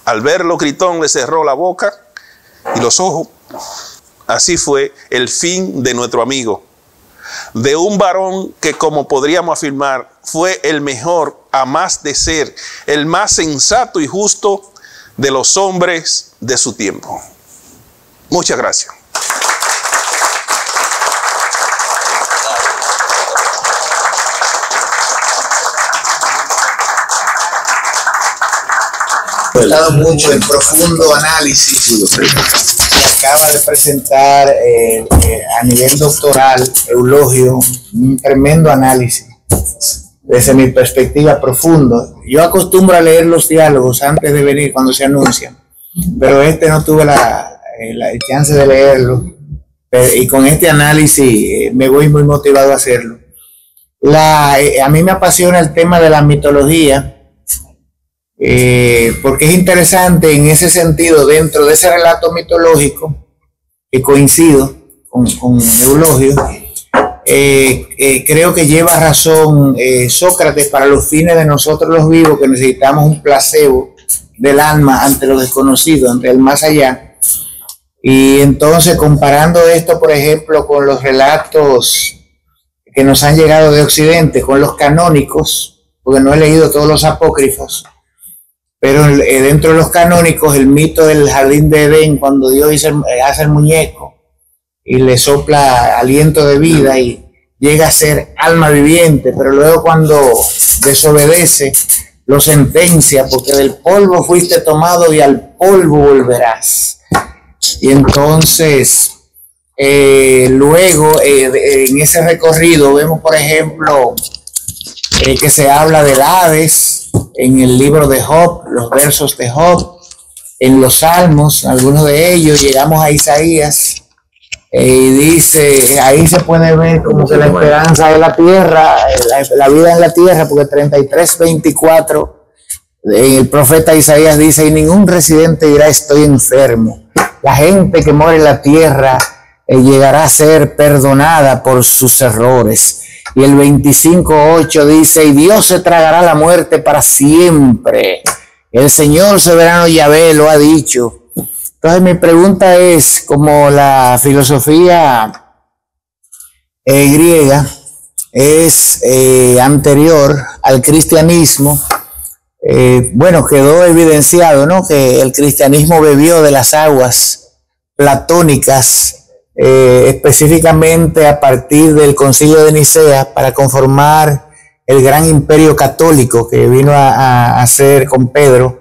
Al verlo, Critón le cerró la boca y los ojos. Así fue el fin de nuestro amigo, de un varón que, como podríamos afirmar, fue el mejor a más de ser, el más sensato y justo de los hombres de su tiempo. Muchas gracias. He estado mucho en profundo análisis que acaba de presentar a nivel doctoral Eulogio, un tremendo análisis desde mi perspectiva profundo. Yo acostumbro a leer los diálogos antes de venir cuando se anuncian, pero no tuve la chance de leerlo, y con este análisis me voy muy motivado a hacerlo. A mí me apasiona el tema de la mitología, porque es interesante en ese sentido, dentro de ese relato mitológico, que coincido con Eulogio. Creo que lleva razón Sócrates para los fines de nosotros los vivos, que necesitamos un placebo del alma ante lo desconocido, ante el más allá. Y entonces, comparando esto, por ejemplo, con los relatos que nos han llegado de Occidente, con los canónicos, porque no he leído todos los apócrifos, pero dentro de los canónicos, el mito del jardín de Edén, cuando Dios hace el muñeco y le sopla aliento de vida y llega a ser alma viviente, pero luego cuando desobedece, lo sentencia, porque del polvo fuiste tomado y al polvo volverás. Y entonces, luego, en ese recorrido, vemos, por ejemplo, que se habla del Hades en el libro de Job, los versos de Job, en los Salmos, algunos de ellos. Llegamos a Isaías, y dice, ahí se puede ver como que la esperanza de la tierra, la vida en la tierra, porque 33:24, el profeta Isaías dice, y ningún residente dirá estoy enfermo. La gente que mora en la tierra llegará a ser perdonada por sus errores. Y el 25:8 dice, y Dios se tragará la muerte para siempre. El Señor soberano Yahvé lo ha dicho. Entonces mi pregunta es, como la filosofía griega es anterior al cristianismo, bueno, quedó evidenciado, ¿no?, que el cristianismo bebió de las aguas platónicas, específicamente a partir del Concilio de Nicea, para conformar el gran imperio católico que vino a hacer con Pedro,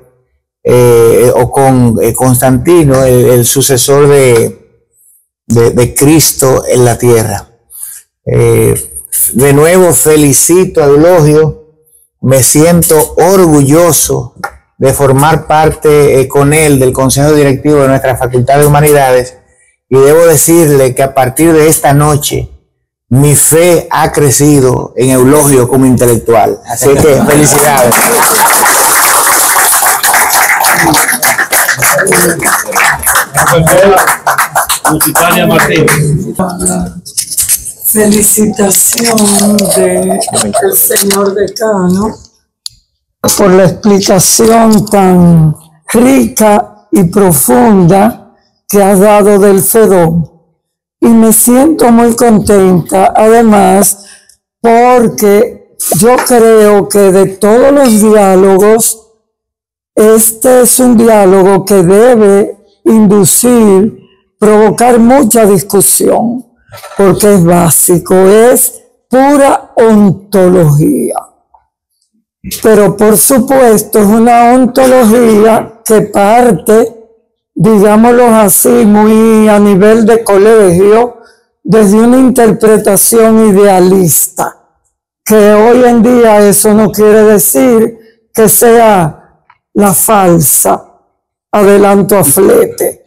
o con Constantino, el sucesor de Cristo en la tierra. De nuevo felicito a Eulogio, me siento orgulloso de formar parte con él del Consejo Directivo de nuestra Facultad de Humanidades, y debo decirle que a partir de esta noche mi fe ha crecido en Eulogio como intelectual. Así que felicidades. Felicitación del señor decano por la explicación tan rica y profunda que ha dado del FEDOM. Y me siento muy contenta, además, porque yo creo que de todos los diálogos, este es un diálogo que debe inducir, provocar mucha discusión, porque es básico, es pura ontología. Pero por supuesto es una ontología que parte, digámoslo así, muy a nivel de colegio, desde una interpretación idealista, que hoy en día eso no quiere decir que sea la falsa, adelanto a flete,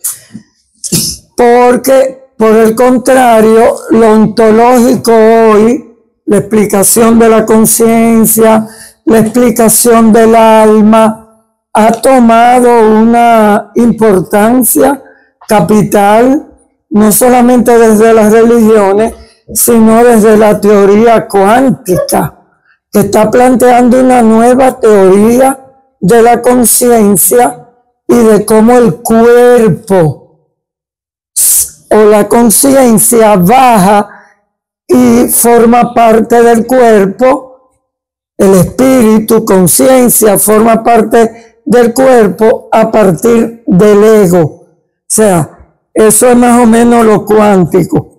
porque por el contrario, lo ontológico hoy, la explicación de la conciencia, la explicación del alma, ha tomado una importancia capital no solamente desde las religiones, sino desde la teoría cuántica, que está planteando una nueva teoría de la conciencia y de cómo el cuerpo o la conciencia baja y forma parte del cuerpo, el espíritu, conciencia, forma parte del cuerpo a partir del ego. O sea, eso es más o menos lo cuántico.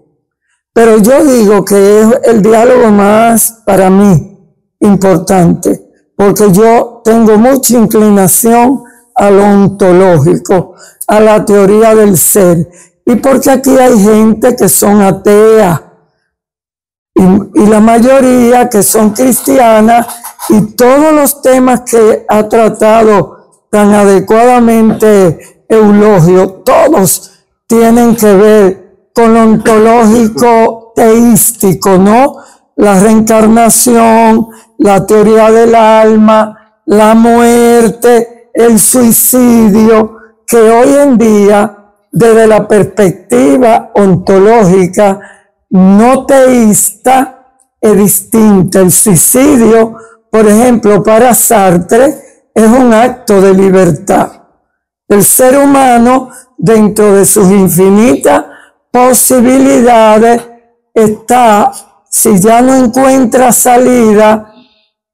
Pero yo digo que es el diálogo más, para mí, importante, porque yo tengo mucha inclinación a lo ontológico, a la teoría del ser, y porque aquí hay gente que son ateas, y la mayoría que son cristianas, y todos los temas que ha tratado tan adecuadamente Eulogio, todos tienen que ver con lo ontológico teístico, ¿no? La reencarnación, la teoría del alma, la muerte, el suicidio, que hoy en día, desde la perspectiva ontológica no teísta, es distinta. El suicidio, por ejemplo, para Sartre, es un acto de libertad. El ser humano, dentro de sus infinitas posibilidades, está, si ya no encuentra salida,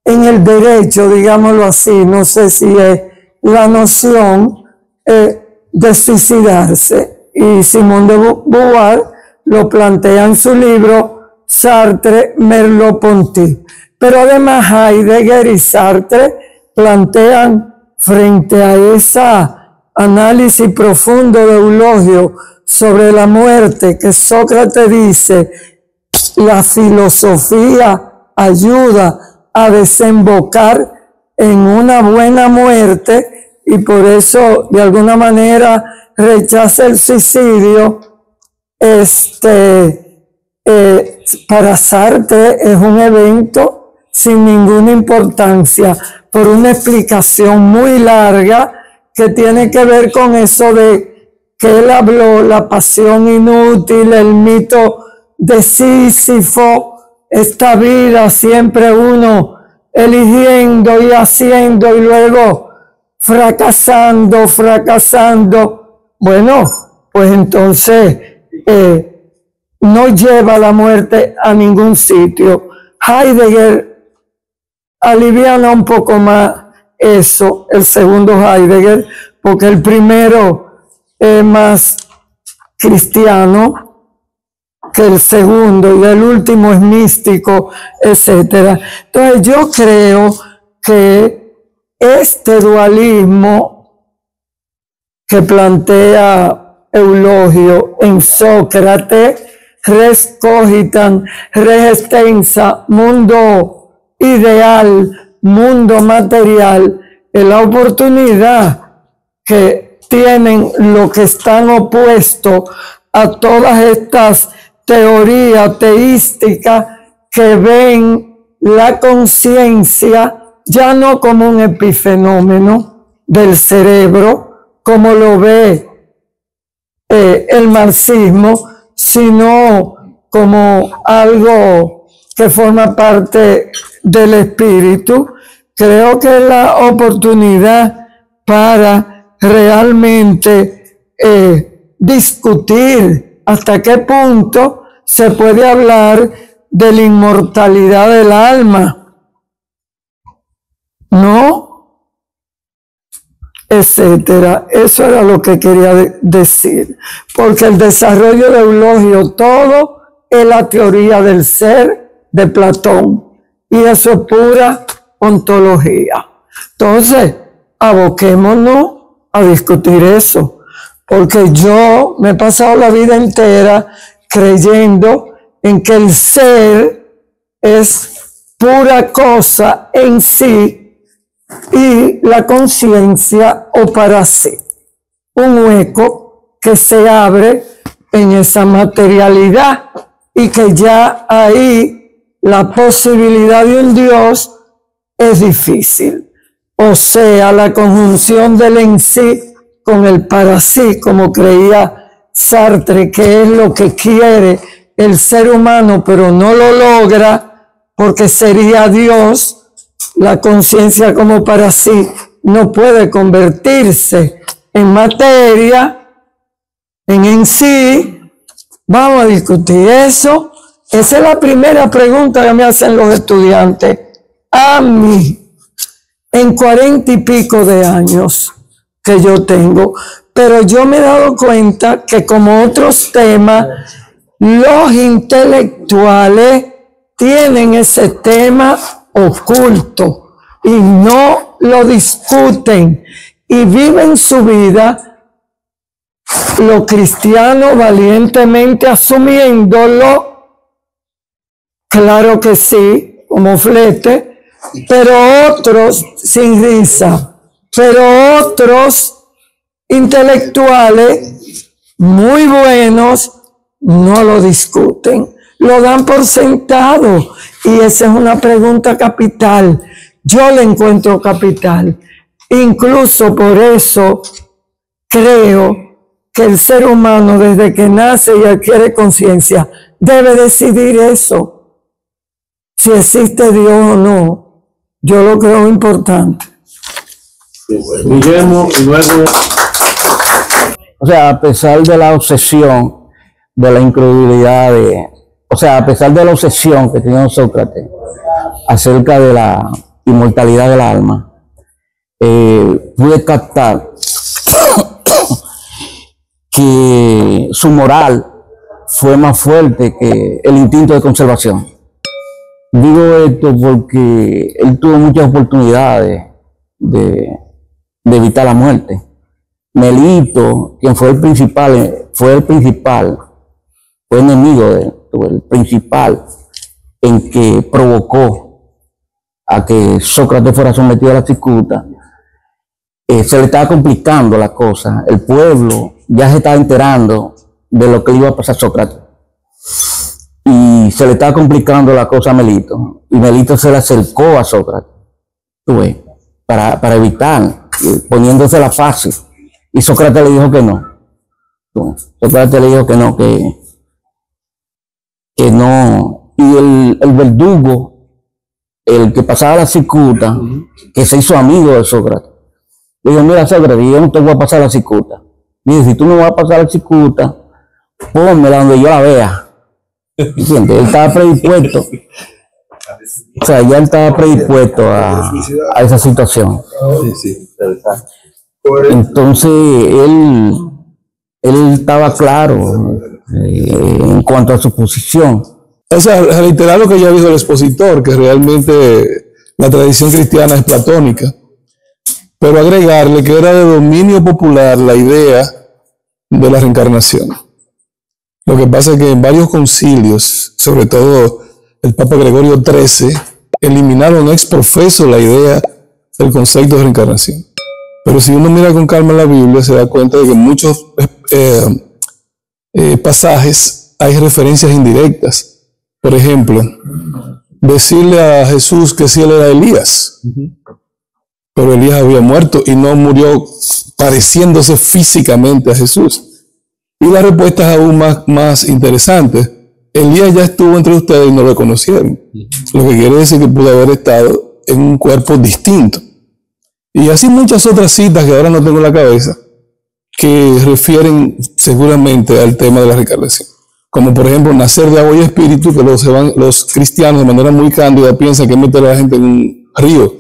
en el derecho, digámoslo así, no sé si es la noción de suicidarse. Y Simone de Beauvoir lo plantea en su libro Sartre, Merleau-Ponty. Pero además Heidegger y Sartre plantean, frente a ese análisis profundo de Eulogio sobre la muerte, que Sócrates dice, la filosofía ayuda a desembocar en una buena muerte, y por eso de alguna manera rechaza el suicidio. Para Sartre es un evento sin ninguna importancia, por una explicación muy larga que tiene que ver con eso de que él habló, la pasión inútil, el mito de Sísifo, esta vida siempre uno eligiendo y haciendo y luego fracasando. Bueno, pues entonces no lleva la muerte a ningún sitio. Heidegger aliviana un poco más eso, el segundo Heidegger, porque el primero es más cristiano que el segundo, y el último es místico, etc. Entonces yo creo que este dualismo que plantea Eulogio en Sócrates, res cogitan, res extensa, mundo ideal, mundo material, es la oportunidad que tienen los que están opuestos a todas estas teorías teísticas que ven la conciencia ya no como un epifenómeno del cerebro, como lo ve el marxismo, sino como algo que forma parte del espíritu. Creo que es la oportunidad para realmente discutir hasta qué punto se puede hablar de la inmortalidad del alma, ¿no? Etcétera. Eso era lo que quería decir, porque el desarrollo de Eulogio todo es la teoría del ser de Platón, y eso es pura ontología. Entonces, aboquémonos a discutir eso, porque yo me he pasado la vida entera creyendo en que el ser es pura cosa en sí y la conciencia o para sí, un hueco que se abre en esa materialidad y que ya ahí la posibilidad de un Dios es difícil. O sea, la conjunción del en sí con el para sí, como creía Sartre, que es lo que quiere el ser humano, pero no lo logra porque sería Dios, la conciencia como para sí no puede convertirse en materia, en sí. Vamos a discutir eso. Esa es la primera pregunta que me hacen los estudiantes a mí en 40 y pico de años que yo tengo. Pero yo me he dado cuenta que, como otros temas, los intelectuales tienen ese tema oculto y no lo discuten y viven su vida, los cristianos valientemente asumiéndolo, claro que sí, como flete, pero otros, sin risa, pero otros intelectuales muy buenos no lo discuten, lo dan por sentado, y esa es una pregunta capital. Yo le encuentro capital. Incluso por eso creo que el ser humano, desde que nace y adquiere conciencia, debe decidir eso, si existe Dios o no. Yo lo creo importante. Guillermo, y luego... O sea, a pesar de la obsesión, de la incredulidad, a pesar de la obsesión que tenía Sócrates acerca de la inmortalidad del alma, pude captar que su moral fue más fuerte que el instinto de conservación. Digo esto porque él tuvo muchas oportunidades de evitar la muerte. Melito, quien fue el principal, fue enemigo de él, el principal en que provocó a que Sócrates fuera sometido a la cicuta. Se le estaba complicando la cosa. El pueblo ya se estaba enterando de lo que le iba a pasar a Sócrates. Y se le estaba complicando la cosa a Melito. Y Melito se le acercó a Sócrates, para evitar, poniéndosela fácil. Y Sócrates le dijo que no. Sócrates le dijo que no, que no. Y el verdugo, el que pasaba la cicuta, que se hizo amigo de Sócrates, le dijo: mira, Sócrates, yo no te voy a pasar la cicuta. Dice: si tú no vas a pasar la cicuta, pónmela donde yo la vea. ¿Entiendes? Él estaba predispuesto. O sea, ya él estaba predispuesto a esa situación. Entonces, él estaba claro en cuanto a su posición. O sea, reiterar lo que ya dijo el expositor, que realmente la tradición cristiana es platónica, pero agregarle que era de dominio popular la idea de la reencarnación. Lo que pasa es que en varios concilios, sobre todo el Papa Gregorio XIII, eliminaron ex profeso la idea del concepto de reencarnación. Pero si uno mira con calma la Biblia, se da cuenta de que en muchos pasajes hay referencias indirectas. Por ejemplo, decirle a Jesús que sí, él era Elías, pero Elías había muerto y no murió pareciéndose físicamente a Jesús. Y la respuesta es aún más interesante. Elías ya estuvo entre ustedes y no lo conocieron. Lo que quiere decir que pudo haber estado en un cuerpo distinto. Y así muchas otras citas que ahora no tengo en la cabeza, que refieren seguramente al tema de la reencarnación. Como por ejemplo, nacer de agua y espíritu, que los cristianos de manera muy cándida piensan que es meter a la gente en un río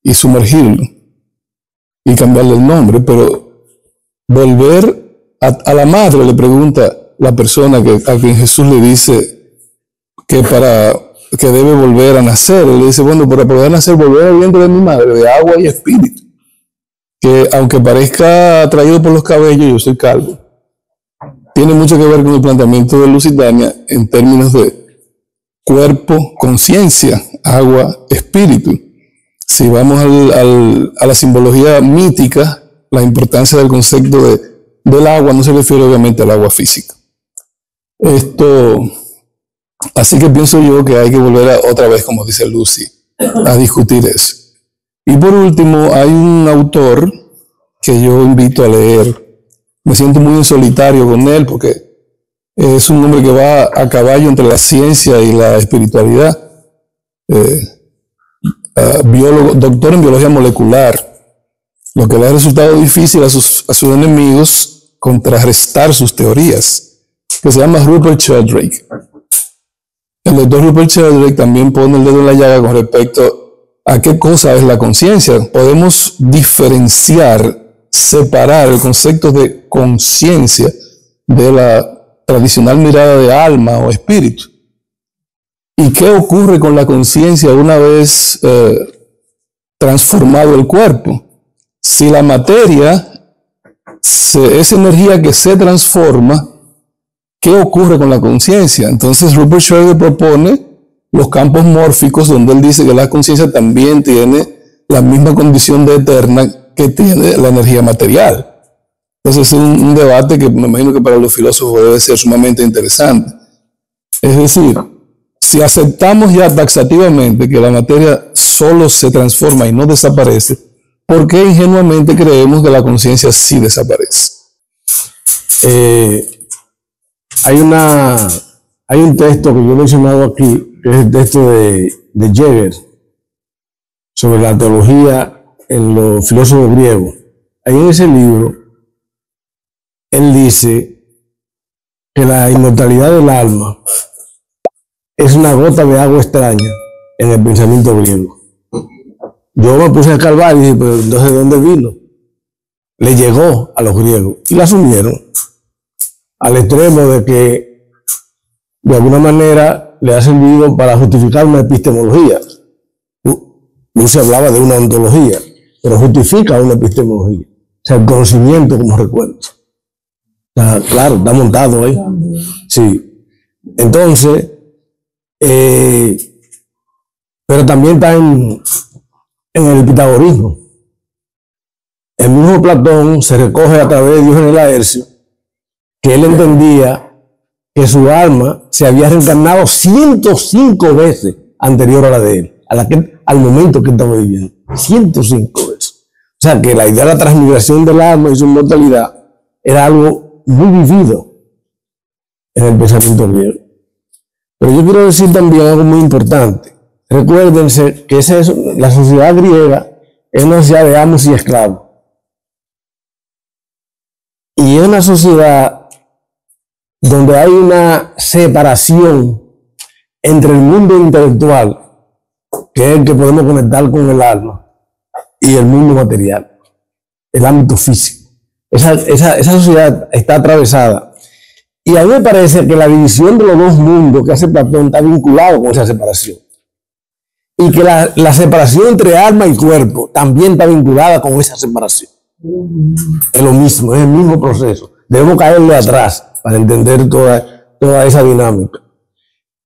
y sumergirlo y cambiarle el nombre, pero volver a la madre, le pregunta la persona a quien Jesús le dice que debe volver a nacer. Él le dice: bueno, para poder nacer, volver al vientre de mi madre, de agua y espíritu. Que aunque parezca atraído por los cabellos, yo soy calvo. Tiene mucho que ver con el planteamiento de Lusitania en términos de cuerpo, conciencia, agua, espíritu. Si vamos a la simbología mítica, la importancia del concepto del agua no se refiere obviamente al agua física. Así que pienso yo que hay que volver otra vez, como dice Lucy, a discutir eso. Y por último, hay un autor que yo invito a leer, me siento muy en solitario con él porque es un hombre que va a caballo entre la ciencia y la espiritualidad. Biólogo, doctor en biología molecular, lo que le ha resultado difícil a sus enemigos contrarrestar sus teorías, que se llama Rupert Sheldrake. El doctor Rupert Sheldrake también pone el dedo en la llaga con respecto a qué cosa es la conciencia. Podemos diferenciar, separar el concepto de conciencia de la tradicional mirada de alma o espíritu. ¿Y qué ocurre con la conciencia una vez transformado el cuerpo? Si la materia es energía que se transforma, ¿qué ocurre con la conciencia? Entonces Rupert Sheldrake propone los campos mórficos, donde él dice que la conciencia también tiene la misma condición de eterna que tiene la energía material. Entonces es un debate que me imagino que para los filósofos debe ser sumamente interesante. Es decir, si aceptamos ya taxativamente que la materia solo se transforma y no desaparece, ¿por qué ingenuamente creemos que la conciencia sí desaparece? Hay un texto que yo he mencionado aquí, que es el texto de Jäger, sobre la teología en los filósofos griegos. Ahí en ese libro, él dice que la inmortalidad del alma es una gota de agua extraña en el pensamiento griego. Yo me puse a escarbar y dije, pero entonces ¿de dónde vino? Le llegó a los griegos y la asumieron al extremo de que de alguna manera le ha servido para justificar una epistemología. No se hablaba de una ontología, pero justifica una epistemología. O sea, el conocimiento como recuerdo. Claro, está montado ahí. Sí. Entonces, pero también está en el pitagorismo. El mismo Platón se recoge a través de Diógenes Laercio que él entendía que su alma se había reencarnado 105 veces anterior a la de él, al momento que estaba viviendo. 105 veces. O sea, que la idea de la transmigración del alma y su inmortalidad era algo muy vivido en el pensamiento griego. Pero yo quiero decir también algo muy importante. Recuérdense que la sociedad griega es una sociedad de amos y esclavos. Y es una sociedad donde hay una separación entre el mundo intelectual, que es el que podemos conectar con el alma, y el mundo material, el ámbito físico. Esa sociedad está atravesada. Y a mí me parece que la división de los dos mundos que hace Platón está vinculado con esa separación. Y que la separación entre alma y cuerpo también está vinculada con esa separación. Es lo mismo, es el mismo proceso. Debemos caerle atrás para entender toda esa dinámica.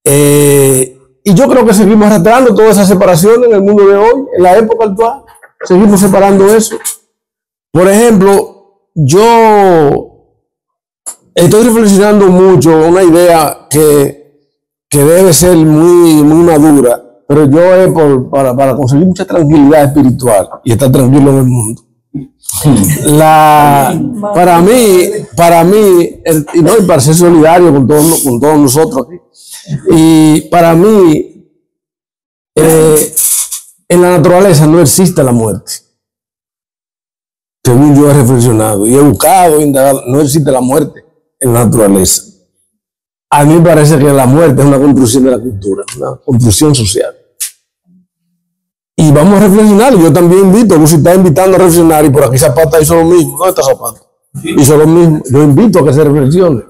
Y yo creo que seguimos arrastrando toda esa separación en el mundo de hoy, en la época actual. Seguimos separando eso. Por ejemplo, yo estoy reflexionando mucho una idea que debe ser muy madura, pero yo para conseguir mucha tranquilidad espiritual y estar tranquilo en el mundo. Para mí, y para ser solidario con todos nosotros aquí, y para mí, en la naturaleza no existe la muerte. Según yo he reflexionado y he buscado, indagado, no existe la muerte en la naturaleza. A mí me parece que la muerte es una construcción de la cultura, una construcción social. Y vamos a reflexionar. Yo también invito, Lucy está invitando a reflexionar, y por aquí Zapata hizo lo mismo. ¿Dónde está Zapata? Hizo lo mismo. Yo invito a que se reflexione,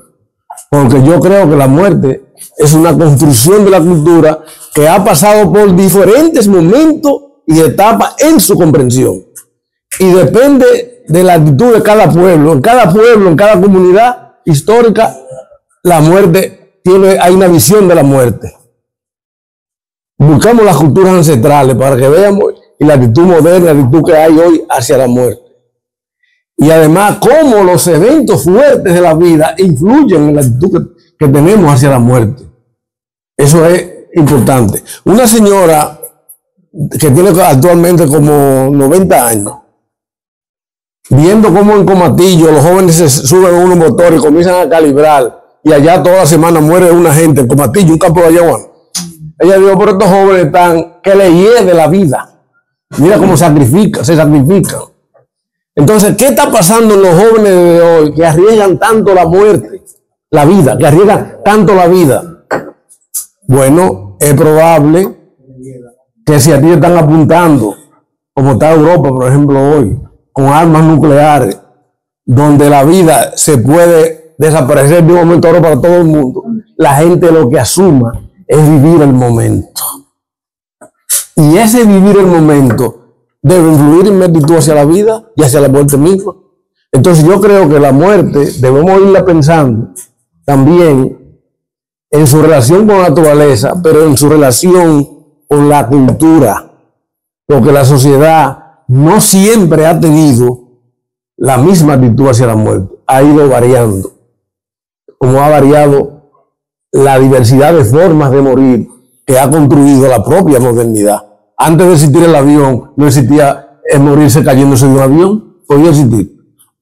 porque yo creo que la muerte es una construcción de la cultura que ha pasado por diferentes momentos y etapas en su comprensión. Y depende de la actitud de cada pueblo, en cada comunidad histórica, la muerte hay una visión de la muerte. Buscamos las culturas ancestrales para que veamos y la actitud moderna, la actitud que hay hoy hacia la muerte. Y además, cómo los eventos fuertes de la vida influyen en la actitud que tenemos hacia la muerte. Eso es importante. Una señora que tiene actualmente como 90 años, viendo cómo en Comatillo los jóvenes se suben a unos motores y comienzan a calibrar, y allá toda la semana muere una gente en Comatillo, un campo de Ayahuasca. Ella dijo, pero estos jóvenes están que le hiede la vida. Mira cómo se sacrifican. Entonces, ¿qué está pasando en los jóvenes de hoy que arriesgan tanto la muerte, la vida, que arriesgan tanto la vida? Bueno, es probable que si a ti están apuntando, como está Europa, por ejemplo, hoy, con armas nucleares, donde la vida se puede desaparecer de un momento a otro para todo el mundo, la gente lo que asuma es vivir el momento. Y ese vivir el momento debe influir inmediato hacia la vida y hacia la muerte misma. Entonces yo creo que la muerte debemos irla pensando también en su relación con la naturaleza, pero en su relación con la cultura, porque la sociedad no siempre ha tenido la misma actitud hacia la muerte, ha ido variando, como ha variado la diversidad de formas de morir que ha construido la propia modernidad. Antes de existir el avión, no existía el morirse cayéndose de un avión, podía existir.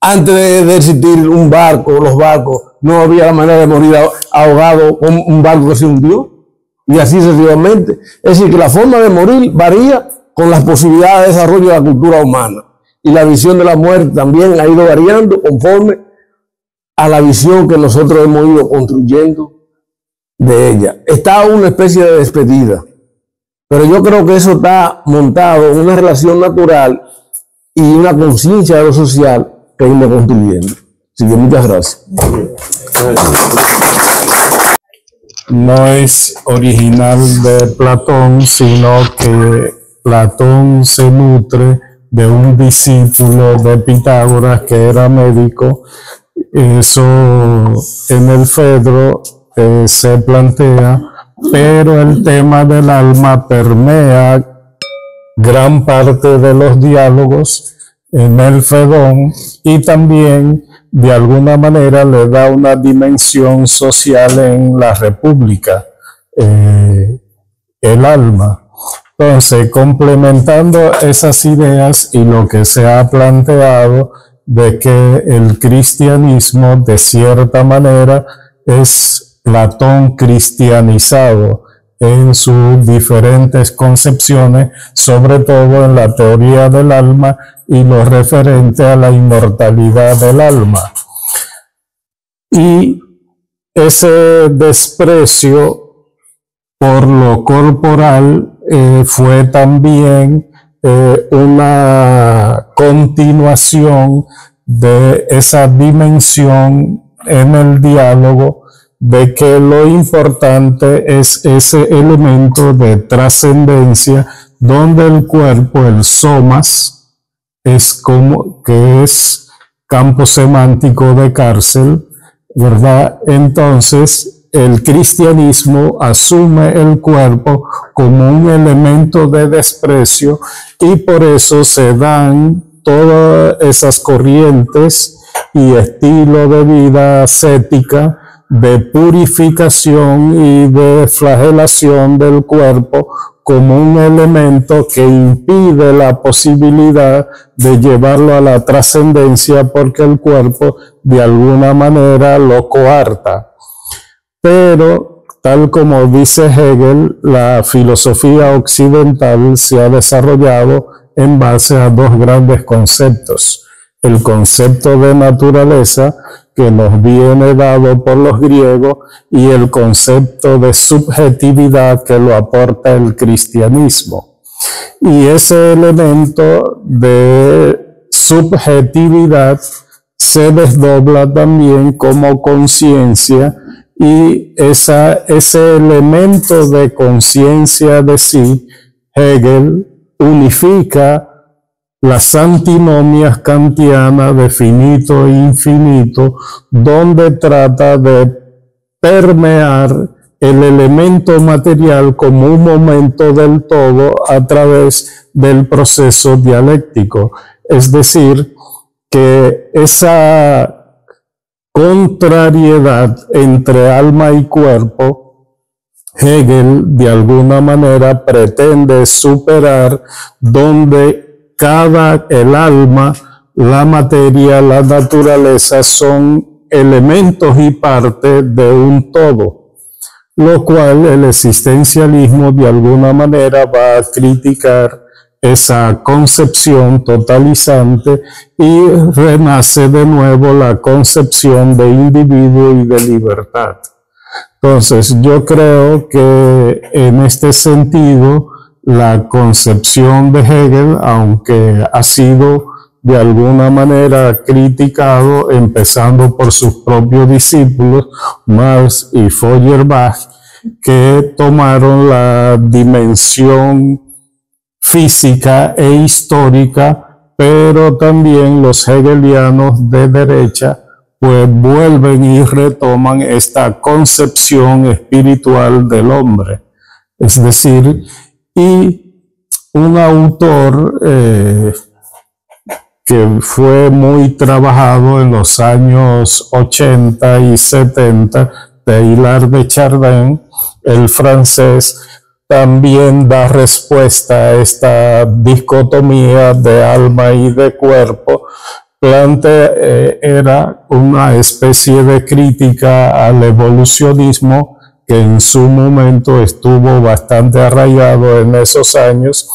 Antes de existir un barco, los barcos, no había la manera de morir ahogado con un barco que se hundió, y así sucesivamente. Es decir, que la forma de morir varía con las posibilidades de desarrollo de la cultura humana. Y la visión de la muerte también ha ido variando conforme a la visión que nosotros hemos ido construyendo de ella. Está una especie de despedida, pero yo creo que eso está montado en una relación natural y una conciencia de lo social que hemos construyendo. Así que muchas gracias. No es original de Platón, sino que Platón se nutre de un discípulo de Pitágoras que era médico. Eso en el Fedro se plantea, pero el tema del alma permea gran parte de los diálogos en el Fedón y también de alguna manera le da una dimensión social en la República, el alma. Entonces, complementando esas ideas y lo que se ha planteado de que el cristianismo de cierta manera es Platón cristianizado en sus diferentes concepciones, sobre todo en la teoría del alma y lo referente a la inmortalidad del alma. Y ese desprecio por lo corporal fue también una continuación de esa dimensión en el diálogo de que lo importante es ese elemento de trascendencia donde el cuerpo, el somas, es como que es campo semántico de cárcel, ¿verdad? Entonces, el cristianismo asume el cuerpo como un elemento de desprecio y por eso se dan todas esas corrientes y estilo de vida ascética de purificación y de flagelación del cuerpo como un elemento que impide la posibilidad de llevarlo a la trascendencia porque el cuerpo de alguna manera lo coarta. Pero, tal como dice Hegel, la filosofía occidental se ha desarrollado en base a dos grandes conceptos. El concepto de naturaleza, que nos viene dado por los griegos, y el concepto de subjetividad que lo aporta el cristianismo. Y ese elemento de subjetividad se desdobla también como conciencia, y ese elemento de conciencia de sí, Hegel unifica las antinomias kantianas de finito e infinito, donde trata de permear el elemento material como un momento del todo a través del proceso dialéctico. Es decir, que esa contrariedad entre alma y cuerpo, Hegel de alguna manera pretende superar, donde el alma la materia, la naturaleza son elementos y parte de un todo, lo cual el existencialismo de alguna manera va a criticar esa concepción totalizante y renace de nuevo la concepción de individuo y de libertad. Entonces, yo creo que en este sentido, la concepción de Hegel, aunque ha sido de alguna manera criticado, empezando por sus propios discípulos, Marx y Feuerbach, que tomaron la dimensión física e histórica, pero también los hegelianos de derecha pues vuelven y retoman esta concepción espiritual del hombre. Es decir, y un autor que fue muy trabajado en los años 80 y 70, Teilhard de Chardin, el francés, también da respuesta a esta dicotomía de alma y de cuerpo. Era una especie de crítica al evolucionismo que en su momento estuvo bastante arraigado en esos años,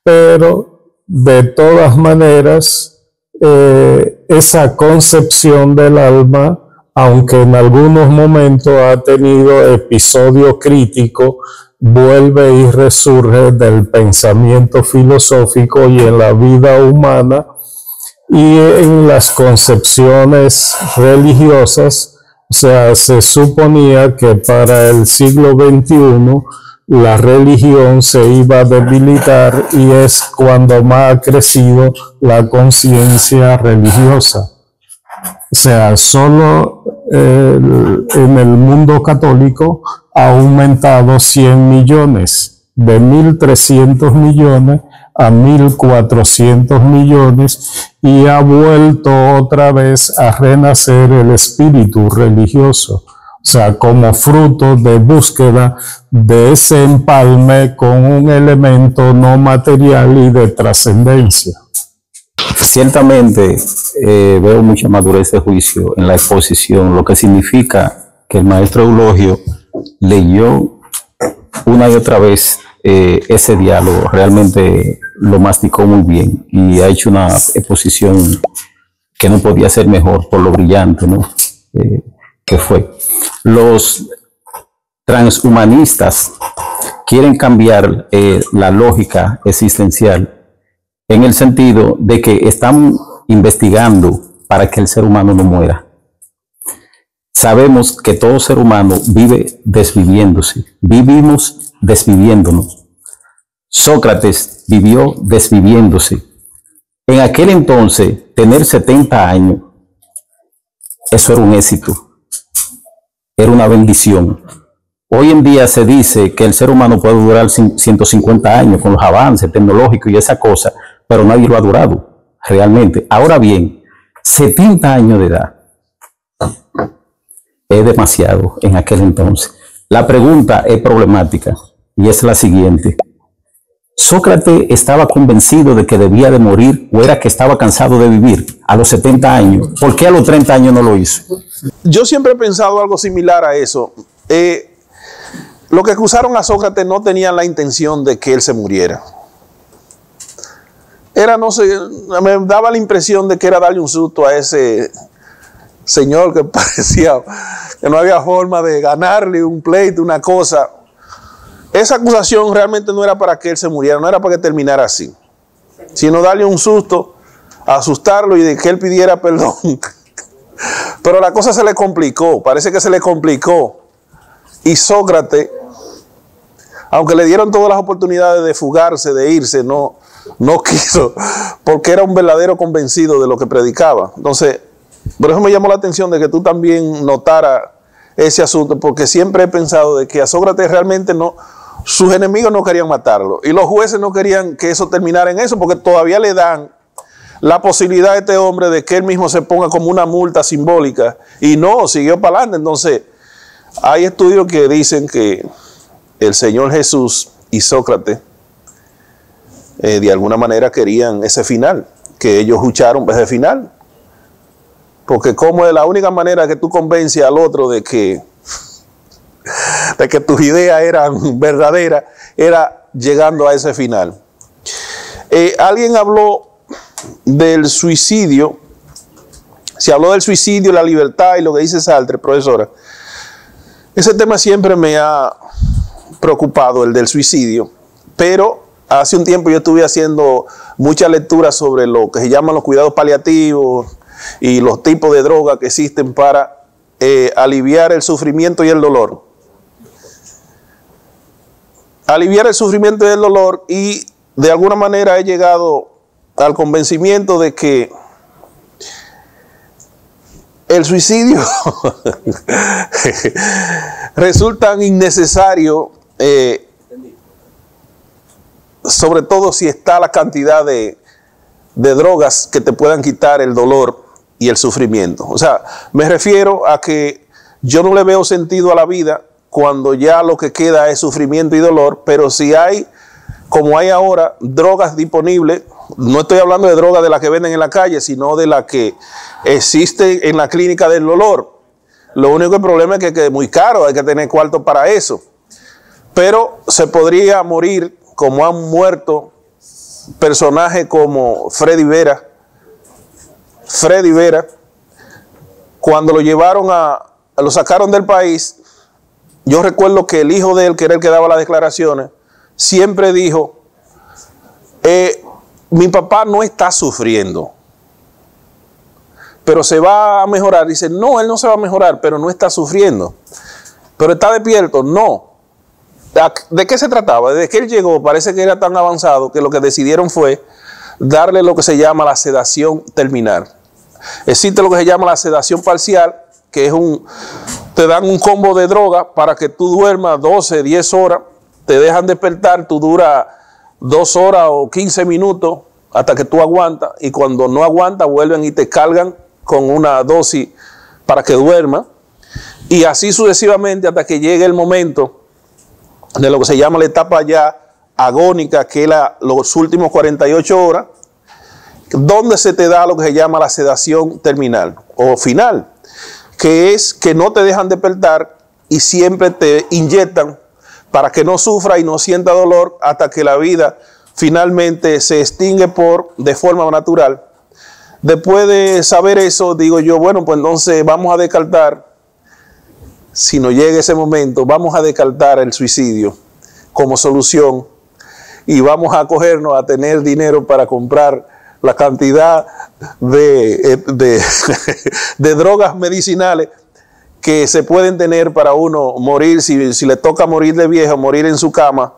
pero de todas maneras esa concepción del alma, aunque en algunos momentos ha tenido episodio crítico, vuelve y resurge del pensamiento filosófico y en la vida humana y en las concepciones religiosas. O sea, se suponía que para el siglo XXI la religión se iba a debilitar y es cuando más ha crecido la conciencia religiosa. O sea, solo en el mundo católico ha aumentado 100 millones, de 1.300 millones a 1.400 millones, y ha vuelto otra vez a renacer el espíritu religioso. O sea, como fruto de búsqueda de ese empalme con un elemento no material y de trascendencia. Ciertamente veo mucha madurez de juicio en la exposición, lo que significa que el maestro Eulogio leyó una y otra vez ese diálogo, realmente lo masticó muy bien y ha hecho una exposición que no podía ser mejor por lo brillante, ¿no? Que fue. Los transhumanistas quieren cambiar la lógica existencial en el sentido de que están investigando para que el ser humano no muera. Sabemos que todo ser humano vive desviviéndose, vivimos desviviéndonos. Sócrates vivió desviviéndose. En aquel entonces, tener 70 años, eso era un éxito, era una bendición. Hoy en día se dice que el ser humano puede durar 150 años con los avances tecnológicos y esa cosa, pero nadie lo ha durado realmente. Ahora bien, 70 años de edad es demasiado en aquel entonces. La pregunta es problemática y es la siguiente. ¿Sócrates estaba convencido de que debía de morir o era que estaba cansado de vivir a los 70 años? ¿Por qué a los 30 años no lo hizo? Yo siempre he pensado algo similar a eso. Los que acusaron a Sócrates no tenían la intención de que él se muriera. No sé, me daba la impresión de que era darle un susto a ese señor que parecía que no había forma de ganarle un pleito, una cosa. Esa acusación realmente no era para que él se muriera, no era para que terminara así, sino darle un susto, asustarlo y de que él pidiera perdón. Pero la cosa se le complicó, parece que se le complicó. Y Sócrates, aunque le dieron todas las oportunidades de fugarse, de irse, no quiso, porque era un verdadero convencido de lo que predicaba. Entonces, por eso me llamó la atención de que tú también notaras ese asunto, porque siempre he pensado de que a Sócrates realmente sus enemigos no querían matarlo, y los jueces no querían que eso terminara en eso, porque todavía le dan la posibilidad a este hombre de que él mismo se ponga como una multa simbólica, y no, siguió para adelante. Entonces, hay estudios que dicen que el Señor Jesús y Sócrates de alguna manera querían ese final, que ellos lucharon desde el final. Porque como es la única manera que tú convences al otro de que tus ideas eran verdaderas, era llegando a ese final. Alguien habló del suicidio. Se habló del suicidio, la libertad y lo que dice Sartre, profesora. Ese tema siempre me ha preocupado, el del suicidio. Pero hace un tiempo yo estuve haciendo mucha lectura sobre lo que se llaman los cuidados paliativos y los tipos de drogas que existen para aliviar el sufrimiento y el dolor. Aliviar el sufrimiento y el dolor, y de alguna manera he llegado al convencimiento de que el suicidio resulta innecesario, sobre todo si está la cantidad de drogas que te puedan quitar el dolor y el sufrimiento. O sea, me refiero a que yo no le veo sentido a la vida cuando ya lo que queda es sufrimiento y dolor, pero si hay, como hay ahora, drogas disponibles, no estoy hablando de drogas de las que venden en la calle, sino de las que existen en la clínica del dolor. Lo único problema es que es muy caro, hay que tener cuarto para eso. Pero se podría morir como han muerto personajes como Freddy Vera. Freddy Vera, cuando lo llevaron lo sacaron del país, yo recuerdo que el hijo de él, que era el que daba las declaraciones, siempre dijo, mi papá no está sufriendo, pero se va a mejorar. Dice, no, él no se va a mejorar, pero no está sufriendo. Pero está despierto, no. ¿De qué se trataba? Desde que él llegó, parece que era tan avanzado que lo que decidieron fue darle lo que se llama la sedación terminal. Existe lo que se llama la sedación parcial, que es te dan un combo de droga para que tú duermas 12, 10 horas, te dejan despertar, tú duras 2 horas o 15 minutos hasta que tú aguantas, y cuando no aguantas vuelven y te cargan con una dosis para que duermas, y así sucesivamente hasta que llegue el momento de lo que se llama la etapa ya agónica, que es los últimos 48 horas, donde se te da lo que se llama la sedación terminal o final, que es que no te dejan despertar y siempre te inyectan para que no sufra y no sienta dolor hasta que la vida finalmente se extingue de forma natural. Después de saber eso, digo yo, bueno, pues entonces vamos a descartar, si no llega ese momento, vamos a descartar el suicidio como solución y vamos a acogernos a tener dinero para comprar la cantidad de drogas medicinales que se pueden tener para uno morir, si le toca morir de viejo, morir en su cama,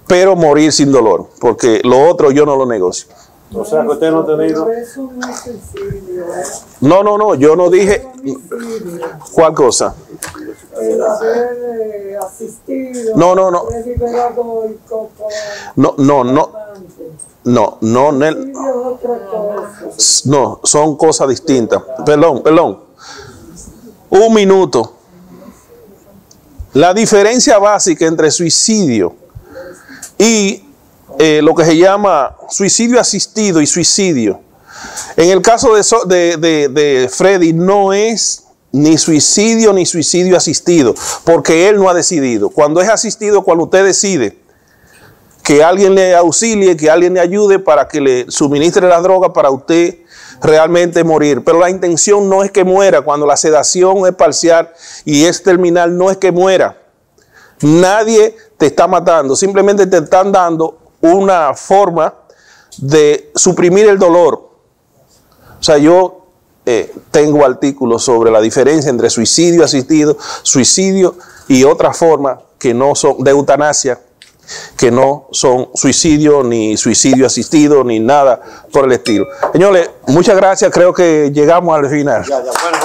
pero morir sin dolor, porque lo otro yo no lo negocio. O sea que usted no ha tenido... No, yo no dije... ¿Cuál cosa? No, son cosas distintas. Perdón. Un minuto. La diferencia básica entre suicidio y lo que se llama suicidio asistido y suicidio. En el caso de Freddy no es ni suicidio ni suicidio asistido, porque él no ha decidido. Cuando es asistido, cuando usted decide que alguien le auxilie, que alguien le ayude para que le suministre la droga para usted realmente morir. Pero la intención no es que muera. Cuando la sedación es parcial y es terminal, no es que muera. Nadie te está matando, simplemente te están dando una forma de suprimir el dolor. O sea, yo tengo artículos sobre la diferencia entre suicidio asistido, suicidio y otras formas que no son de eutanasia, que no son suicidio, ni suicidio asistido, ni nada por el estilo. Señores, muchas gracias. Creo que llegamos al final. Ya, bueno.